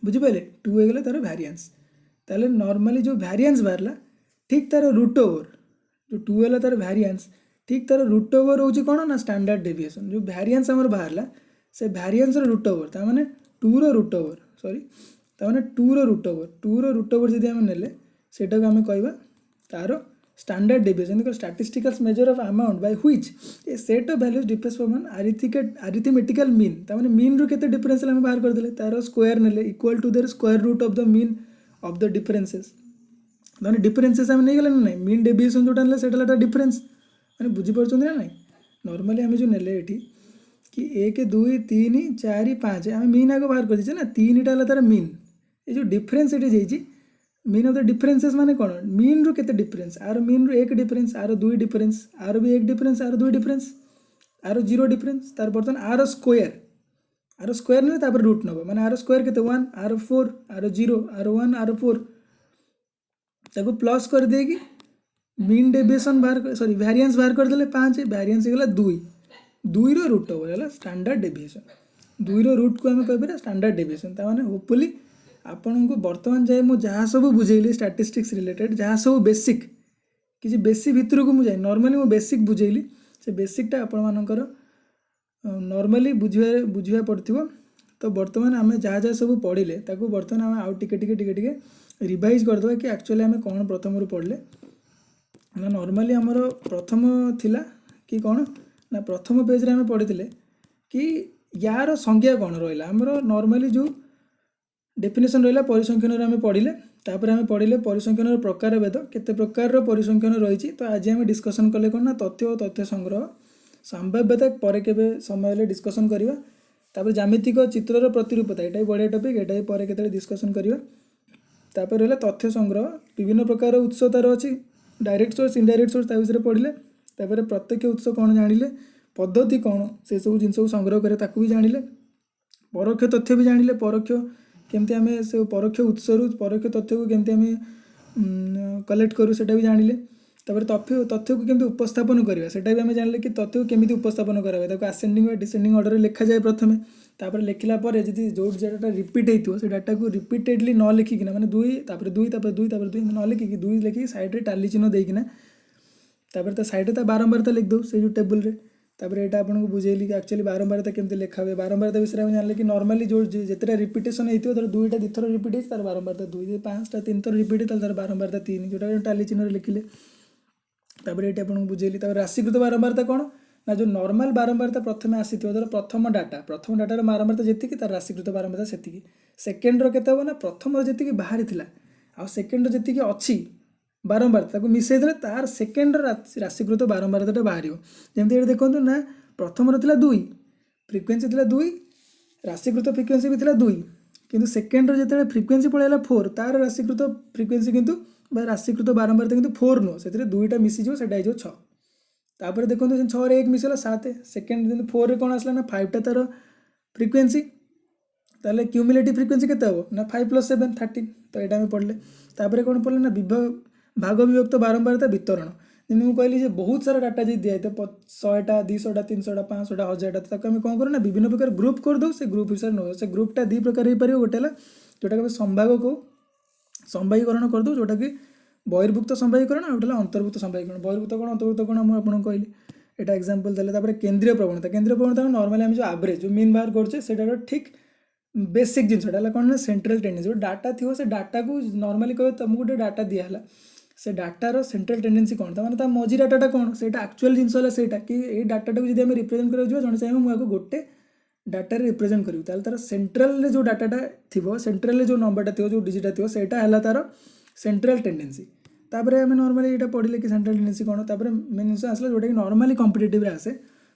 S1: बुझिपारे 2 होगा तार वेरिएंस ताले नॉर्मली जो वेरिएंस बाहर ठीक तार रूट ओवर जो 2 है तार वेरिएंस ठीक तार रूट ओवर हो कौन ना स्टैंडर्ड डेविएशन जो वेरिएंस आमर बाहर से वेरिएंस रूट ओवर तार माने 2 रो रूट ओवर सॉरी तार माने 2 रो रूट ओवर जदि आम नेले सेटा को आम कहवा तार standard deviation because statistical measure of amount by which a set of values difference from an arithmetical mean तार मीन रु केते डिफरेंस आम बाहर करदे तार स्क्वायर नेले equal to there square root of the mean of the differences ମାନେ differences ଆମେ ନେଇଗଲେ ନା ନାହିଁ, ମିନ୍ ଡେଭିଏସନ୍ ଯେଉଁଟା ନେଲେ ସେଇଟା ହେଲା ଡିଫରେନ୍ସ, ମାନେ ବୁଝିପାରୁଛନ୍ତି ନା ନାହିଁ। ନର୍ମାଲି ଆମେ ଯେଉଁ ନେଲେ ଏଠି कि 1 2 3 4 5 आम मीन आगे बाहर कर दीजिए ना, 3टा है तार मीन, ये जो डिफरेन्स ये जाइए मीन ऑफ द डिफरेन्सेस माने कौन, मीन रू केते डिफरेन्स, आर मीन रू 1 डिफरेन्स, आर 2 डिफरेन्स, आर भी 1 डिफरेन्स, आर 2 डिफरेन्स, आर 0 डिफरेन्स, तार बर्तमान आर स्क्वायर ना तापर रूट नब माने आर स्क्वायर केते 1, आर 4, आर 0, आर 1, आर 4 ताको प्लस कर देगी मीन डेविएशन बाहर सॉरी वेरिएंस बाहर कर देले 5, वेरिएंस गला 2, 2 रो रूट है स्टैंडर्ड डेविएशन, 2 रो रूट को आम कह स्टैंडर्ड डेविएशन। ताने होपफुली आपन को बर्तमान जाए मु जहाँ सब बुझेली स्टैटिस्टिक्स रिलेटेड जहाँ सब बेसिक किसी बेसी भितर को मुझे नॉर्मली मु बेसिक बुझेली से बेसिकटा आपण मानकर नॉर्मली बुझा पड़ो। तो बर्तमान आम जहाँ जहाँ सब पढ़ले ताको बर्तमान आम आउ टिके रिवाइज करदे कि एक्चुअली आम कौन प्रथम रू पढ़ले ना। नॉर्मली आमर प्रथम थिला कि कौन ना प्रथम पेज रे आम पढ़ी कि यार संज्ञा कौन रहा आमर नॉर्मली जो डेफिनेशन रहा परिसंख्यान आम पढ़ले, तापर आम पढ़ले परिसंख्यान प्रकार भेद केते प्रकार परिसंख्यान रही। तो आज आम डिस्कसन कले कौन ना तथ्य और तथ्य संग्रह संभाव्यता पर केबे समय डिस्कसन करवा। तापर ज्यामितिक चित्रर प्रतिरूपता यहाँ बढ़िया टपिक, यहाँ पर केते डिस्कसन करवा। तापर रहा तथ्य संग्रह विभिन्न प्रकार उत्स तार अच्छी डायरेक्ट सोर्स इनडायरेक्ट सोर्स विषय पढ़ले। तापर प्रत्यक्ष उत्स कौन जानिले, पद्धति कौन से सब जिन संग्रह करे ताकू भी जानिले, परोक्ष तथ्य भी जानिले, परोक्ष केमती आम से परोक्ष उत्स परोक्ष तथ्य को केमती आम कलेक्ट करूँ सेटा भी जानिले। तापर तथ्य को केमती उपस्थापन करवा सेटा भी आम जानिले कि तथ्य को केमती उपस्थापन करावे ताको आसेंडिंग व डिसेंडिंग ऑर्डर लिखा जाए प्रथमे। तापर लिखला पर जदि जो डाटा रिपीट होइतो से डाटा को रिपीटेडली न लिखिकिना माने 2 तापर 2 तापर 2 तापर 2 न लिखिकी 2 लिखिकी साइड रे टाली चिन्ह देकिना तापर ता साइड ता बारंबारता लिख दो से जो टेबल रे। तापर एटा आपन को बुझेली कि एक्चुअली बारंबारता केमती लिखा हुए, बारंबारता विषय में जानले कि नॉर्मली जो जेतरा रिपीटेशन हेइतो तर 2टा 2 थर रिपीट हेइ तार बारंबारता 2, 5टा 3 थर रिपीट तार बारंबारता 3 जोटा टाली चिन्ह रे लिखिले। तापर एटा आपन को बुझेली। तापर राशिकृत बारंबारता कौन ना जो नॉर्मल बारंबारता प्रथम आसीथिबो धर प्रथम डाटा बारंबारता जेतिकी तार राशिकृत बारंबारता सेतिकी। सेकेंड रो केते हो ना प्रथम रो जेतिकी बाहरी थिला आ सेकेंड रो जेतिकी अछि बारंबारता ताको मिसै देले तार सेकेंड राशिकृत बारंबारता बाहरियो। जेमति एटा देखंतु ना प्रथम रो थिला 2 फ्रिक्वेंसी थिला 2 राशिकृत फ्रिक्वेंसी भी थिला 2 किंतु सेकेंड रो जेते फ्रिक्वेंसी पळेला 4 तार राशिकृत फ्रिक्वेंसी किंतु बा राशिकृत बारंबारता किंतु 4 नो सेते 2टा मिसी जो सेटा जो 6। तापर देखो 6 रे 1 मिसला 7 सेकेंड दिन 4 रे कौन आसला ना 5टा तार फ्रिक्वेंसी ताले क्यूमुलेटिव फ्रिक्वेंसी केते हो ना 5 + 7 13। तो यहाँ आम पढ़ले तापर कौन पढ़ले ना भाग विभक्त बारंबारता वितरण जमी मुझे कहली बहुत सारा डाटा जी दिए 100टा 200टा 300टा 500टा 1000टा ताको आम कौन करूँ ना विभिन्न प्रकार ग्रुप करदे से ग्रुप विषय न से ग्रुपटा 2 प्रकार हो पार गोटे जोटा कि संभाग को संभागीकरण करदे जोटा कि बहिर्भुक्त संभागीकरण आ गोटे अंतर्भुक्त संभागीकरण। बहिर्भुक्त कौन अंतर्भुक्त कौन मुझे आपको कहली यहाँ एक्जामपल देले। तापर केंद्रीय प्रवणता नॉर्मली आम जो एवरेज जो मीन बाहर करछे सेटा ठीक बेसिक जिनसा कौन ना सेंट्रल टेंडेंसी जो डाटा थी से डाटा को नॉर्मली कह तुमको गोटे डाटा दिहला से डाटार सेंट्रल टेंडेंसी कौन था मझी डाटा कौन से एक्चुअल जिनसा सेटा कि ये डाटा को जब रिप्रेजेंट करा जन चाहिए मुझे गोटे डाटा रिप्रेजेंट करी तार सेंट्रल जो डाटाटा थी सेंट्रल जो नंबरटा थी जो डिजिटा थी सेटा है तार सेंट्रल टेंडेंसी। तापर आम नॉर्मली यहाँ पढ़ले कि सेंट्रल टेंडेंसी कौन तापर मेन जिन आसला जोटा कि नॉर्मली कॉम्पिटिटिव आसे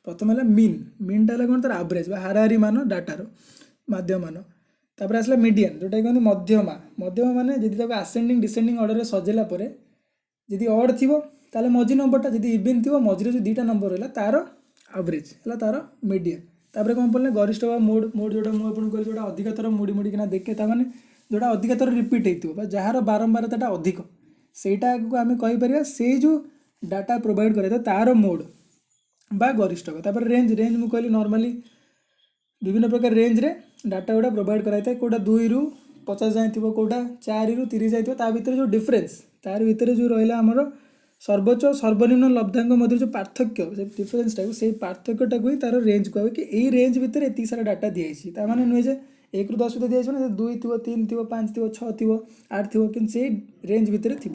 S1: प्रथम है मीनटा है कौन तार एवरेज हाराहारी मान डाटार माध्यम मान। तापर आसला मीडियन जोटा कहते मध्यमा माने जदि आसेंडिंग डिसेंडिंग ऑर्डर सजेला परे जदि ऑड थी ताले मझी नंबरटा जदि इवन थी मझे जो 2टा नंबर रहा तार एवरेज है तार मीडियन। तापर कौन पढ़ले गरिष्ठ मोड जोटा मुझे कहली जोटा अधिक थर मुड़िकिना देखे ताने जोटा अधिक थर रिपीट होता जार बारंबारता अधिक सेटा को आम कहीपर से जो डाटा प्रोवाइड करे तार मोड बा गरिष्ठ। तापर रेंज मुझे कहली नॉर्मली विभिन्न प्रकार रेंज रे डाटा गुड़ा प्रोवाइड कराई कोटा 2 ରୁ 50 जाए थी कोटा 4 ରୁ 30 जाए ता भीतर जो डिफरेन्स तार भीतर जो रहा आमर सर्वोच्च सर्वनिम्न लब्धांक मध्य जो पार्थक्य से डिफरेन्सटा से पार्थक्यटा को ही तार रेंज कहे कि यही रेंज भितर एति सारा डाटा दिखाई ताने नुहे जे 1 ରୁ 10 दिखाई ना 2 थी 3 थी 5 थी 6 थी 8 थी कि से रेंज भितर थी।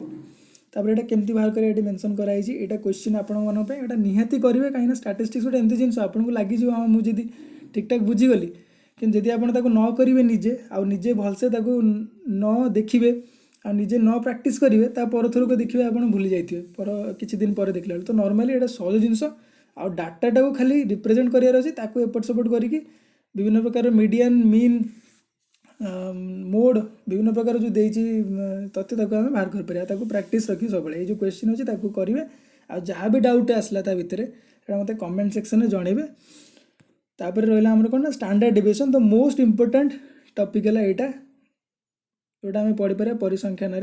S1: तापर एटा केमती बाहर करे मेंशन कराई एटा क्वेश्चन आपण एटा निहाती करेंगे कहीं स्टैटिस्टिक्स गोटे एमती जिन आपको लगी हाँ मुझे ठीक ठाक बुझीगली कि जदि आप न करेंगे निजे आउ निजे भलसे न देखिए आ निजे न प्रैक्टिस करेंगे ता पर थर को देखिए आप भूली जाइए पर किसी दिन पर देखला तो नॉर्मली एटा सहज जिनस आ डाटाटा को खाली रिप्रेजेंट करार अच्छे ताकू एपट सेपट करके विभिन्न प्रकार मीडियन मीन मोड विभिन्न प्रकार जो देती तथ्य ताको आम बाहर कर प्रैक्टिस रखी सब ये जो क्वेश्चन अच्छे ताकू करेंगे आ जहाँ भी डाउट आसला ता भितर मत कमेंट सेक्शन में जनइबे तापर रहा आमर कौन ना स्टैंडर्ड डिविएशन तो मोस्ट इंपोर्टेंट टॉपिक है यहाँ जोटा आम पढ़ी पारे परिसंख्यान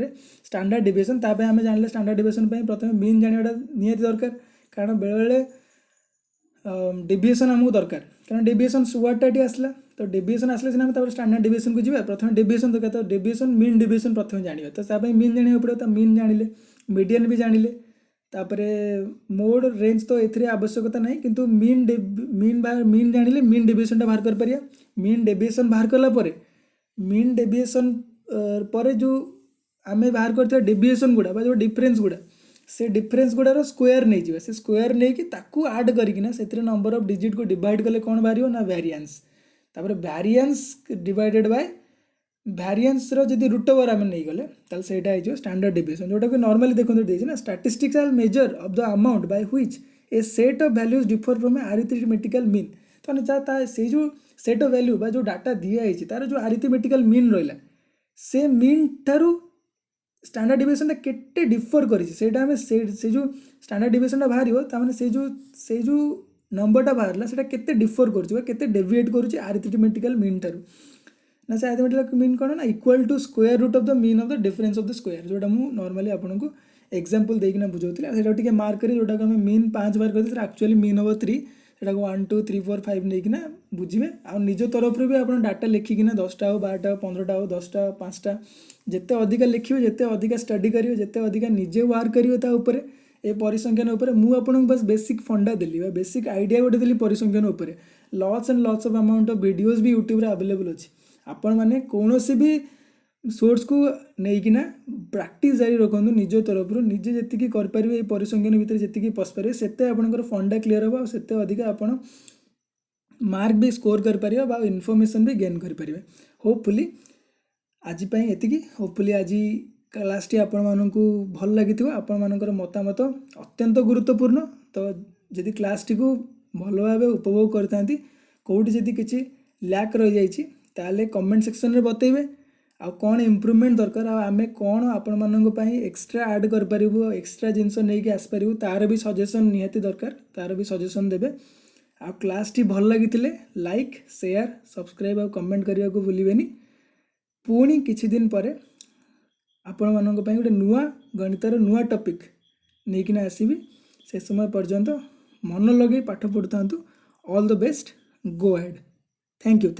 S1: स्टैंडर्ड डिविएशन ताप आम जान स्टैंडर्ड डिविएशन प्रथम मीन जानाटा निहाती दरकार कारण बेले बेले डेविएशन आमको दरकार कारण डेविएशन वर्डटा ये आसला तो डेविएशन आसले सीना स्टैंडर्ड डिविएशन को जी प्रथम डेविएशन दरकार तो डेविएशन मीन डेविएशन प्रथम जाना तो मीन जाना पड़े तो मीन जानिले मीडियन भी जानिले तापरे मोड रेंज तो ये आवश्यकता नहीं किंतु मीन जानिले मीन डेविएशन बाहर कर पारिया मीन डेविएशन बाहर कला मीन डेविएशन पर जो आम बाहर करते डेविएशन गुड़ा जो डिफरेन्स गुड़ा से डिफरेन्स गुड़ार स्क्वायर नहीं जाए से स्क्वायर नहीं कि ताकू आड करना से नंबर ऑफ डिजिट को डिवाइड कले कौन बाहर ना वेरिएंस तापर वेरिएंस डिवाइडेड बाय वेरिएंस जदि रूट ओवर आम नहीं गले ताल सेटा हो स्टैंडर्ड डिविएशन जोटा कि नॉर्मली देखते देना ना statistical measure of the amount by which a set of values differ from a arithmetical mean तो से जो सेट ऑफ वैल्यू जो डाटा दिखाई तार जो अरिथमेटिकल मीन रहा से मीन ठारू स्टैंडर्ड डिविएशन केटे डिफर कर जो स्टैंडर्ड डिविएशन बाहर से जो नंबरटा बाहर से केते डिफर कर डेविएट करुच्चे अरिथमेटिकल मीन ठारू ना से अरिथमेटिकल मीन कौन ना equal to square root of the mean of the difference of the square जोटा मुझे नॉर्मली आपको एग्जांपल देकिना बुझाऊली से मार्क करी जोटा आम मीन 5 बार करते एक्चुअली मीन हम 3 सेटा 1 2 3 4 5 नहीं बुझे आ निज तरफ भी आप डाटा लिखिकिना 10टा हो 12टा 15टा हो 10टा 5टा जिते अधिका लिखे जिते अधिका स्टडी करेंगे जिते अधिका निजे वर्क करेंगे ए परिसंख्यान मुझे आपको बस बेसिक फंडा देली बेसिक आइडिया गोटे देली परिसंख्यान lots and lots of amount of videos भी यूट्यूब अवेलेबल अच्छी आपण मैंने कौन भी सोर्स को लेकिना प्रैक्टिस जारी रखु निज तरफ निजे जी करें परिसंख्यान भितर जी पशिपारे से आपंकर फंडा क्लीयर हम से अधिका आप मार्क भी स्कोर कर इनफॉरमेशन भी गेन करें होपफुली आज ये होपफुली आज क्लासटी आपण को भल लगी आपण मानकर मतामत अत्यंत गुरुत्वपूर्ण तो जदि क्लासटी को भल भाव उपभोग करता कौटी जदि किसी लैक रही जाइए ताले कमेंट सेक्शन में बतेबे आ कौन इम्प्रूवमेंट दरकार आम कौन आपण मानक एक्सट्रा ऐड कर एक्सट्रा जिनस नहीं आसपार तार भी सजेसन निहाती दरकार तार भी सजेसन देबे आ क्लासटी भल लगी लाइक शेयर सब्सक्राइब और कमेंट करने को भूलें पुणी किछि दिन पर आपण मानक गोटे नुआ गणितर नुआ टॉपिक नहीं आसबि से समय पर्यंत मन लगे पाठ पढ़ुता all the best go ahead thank you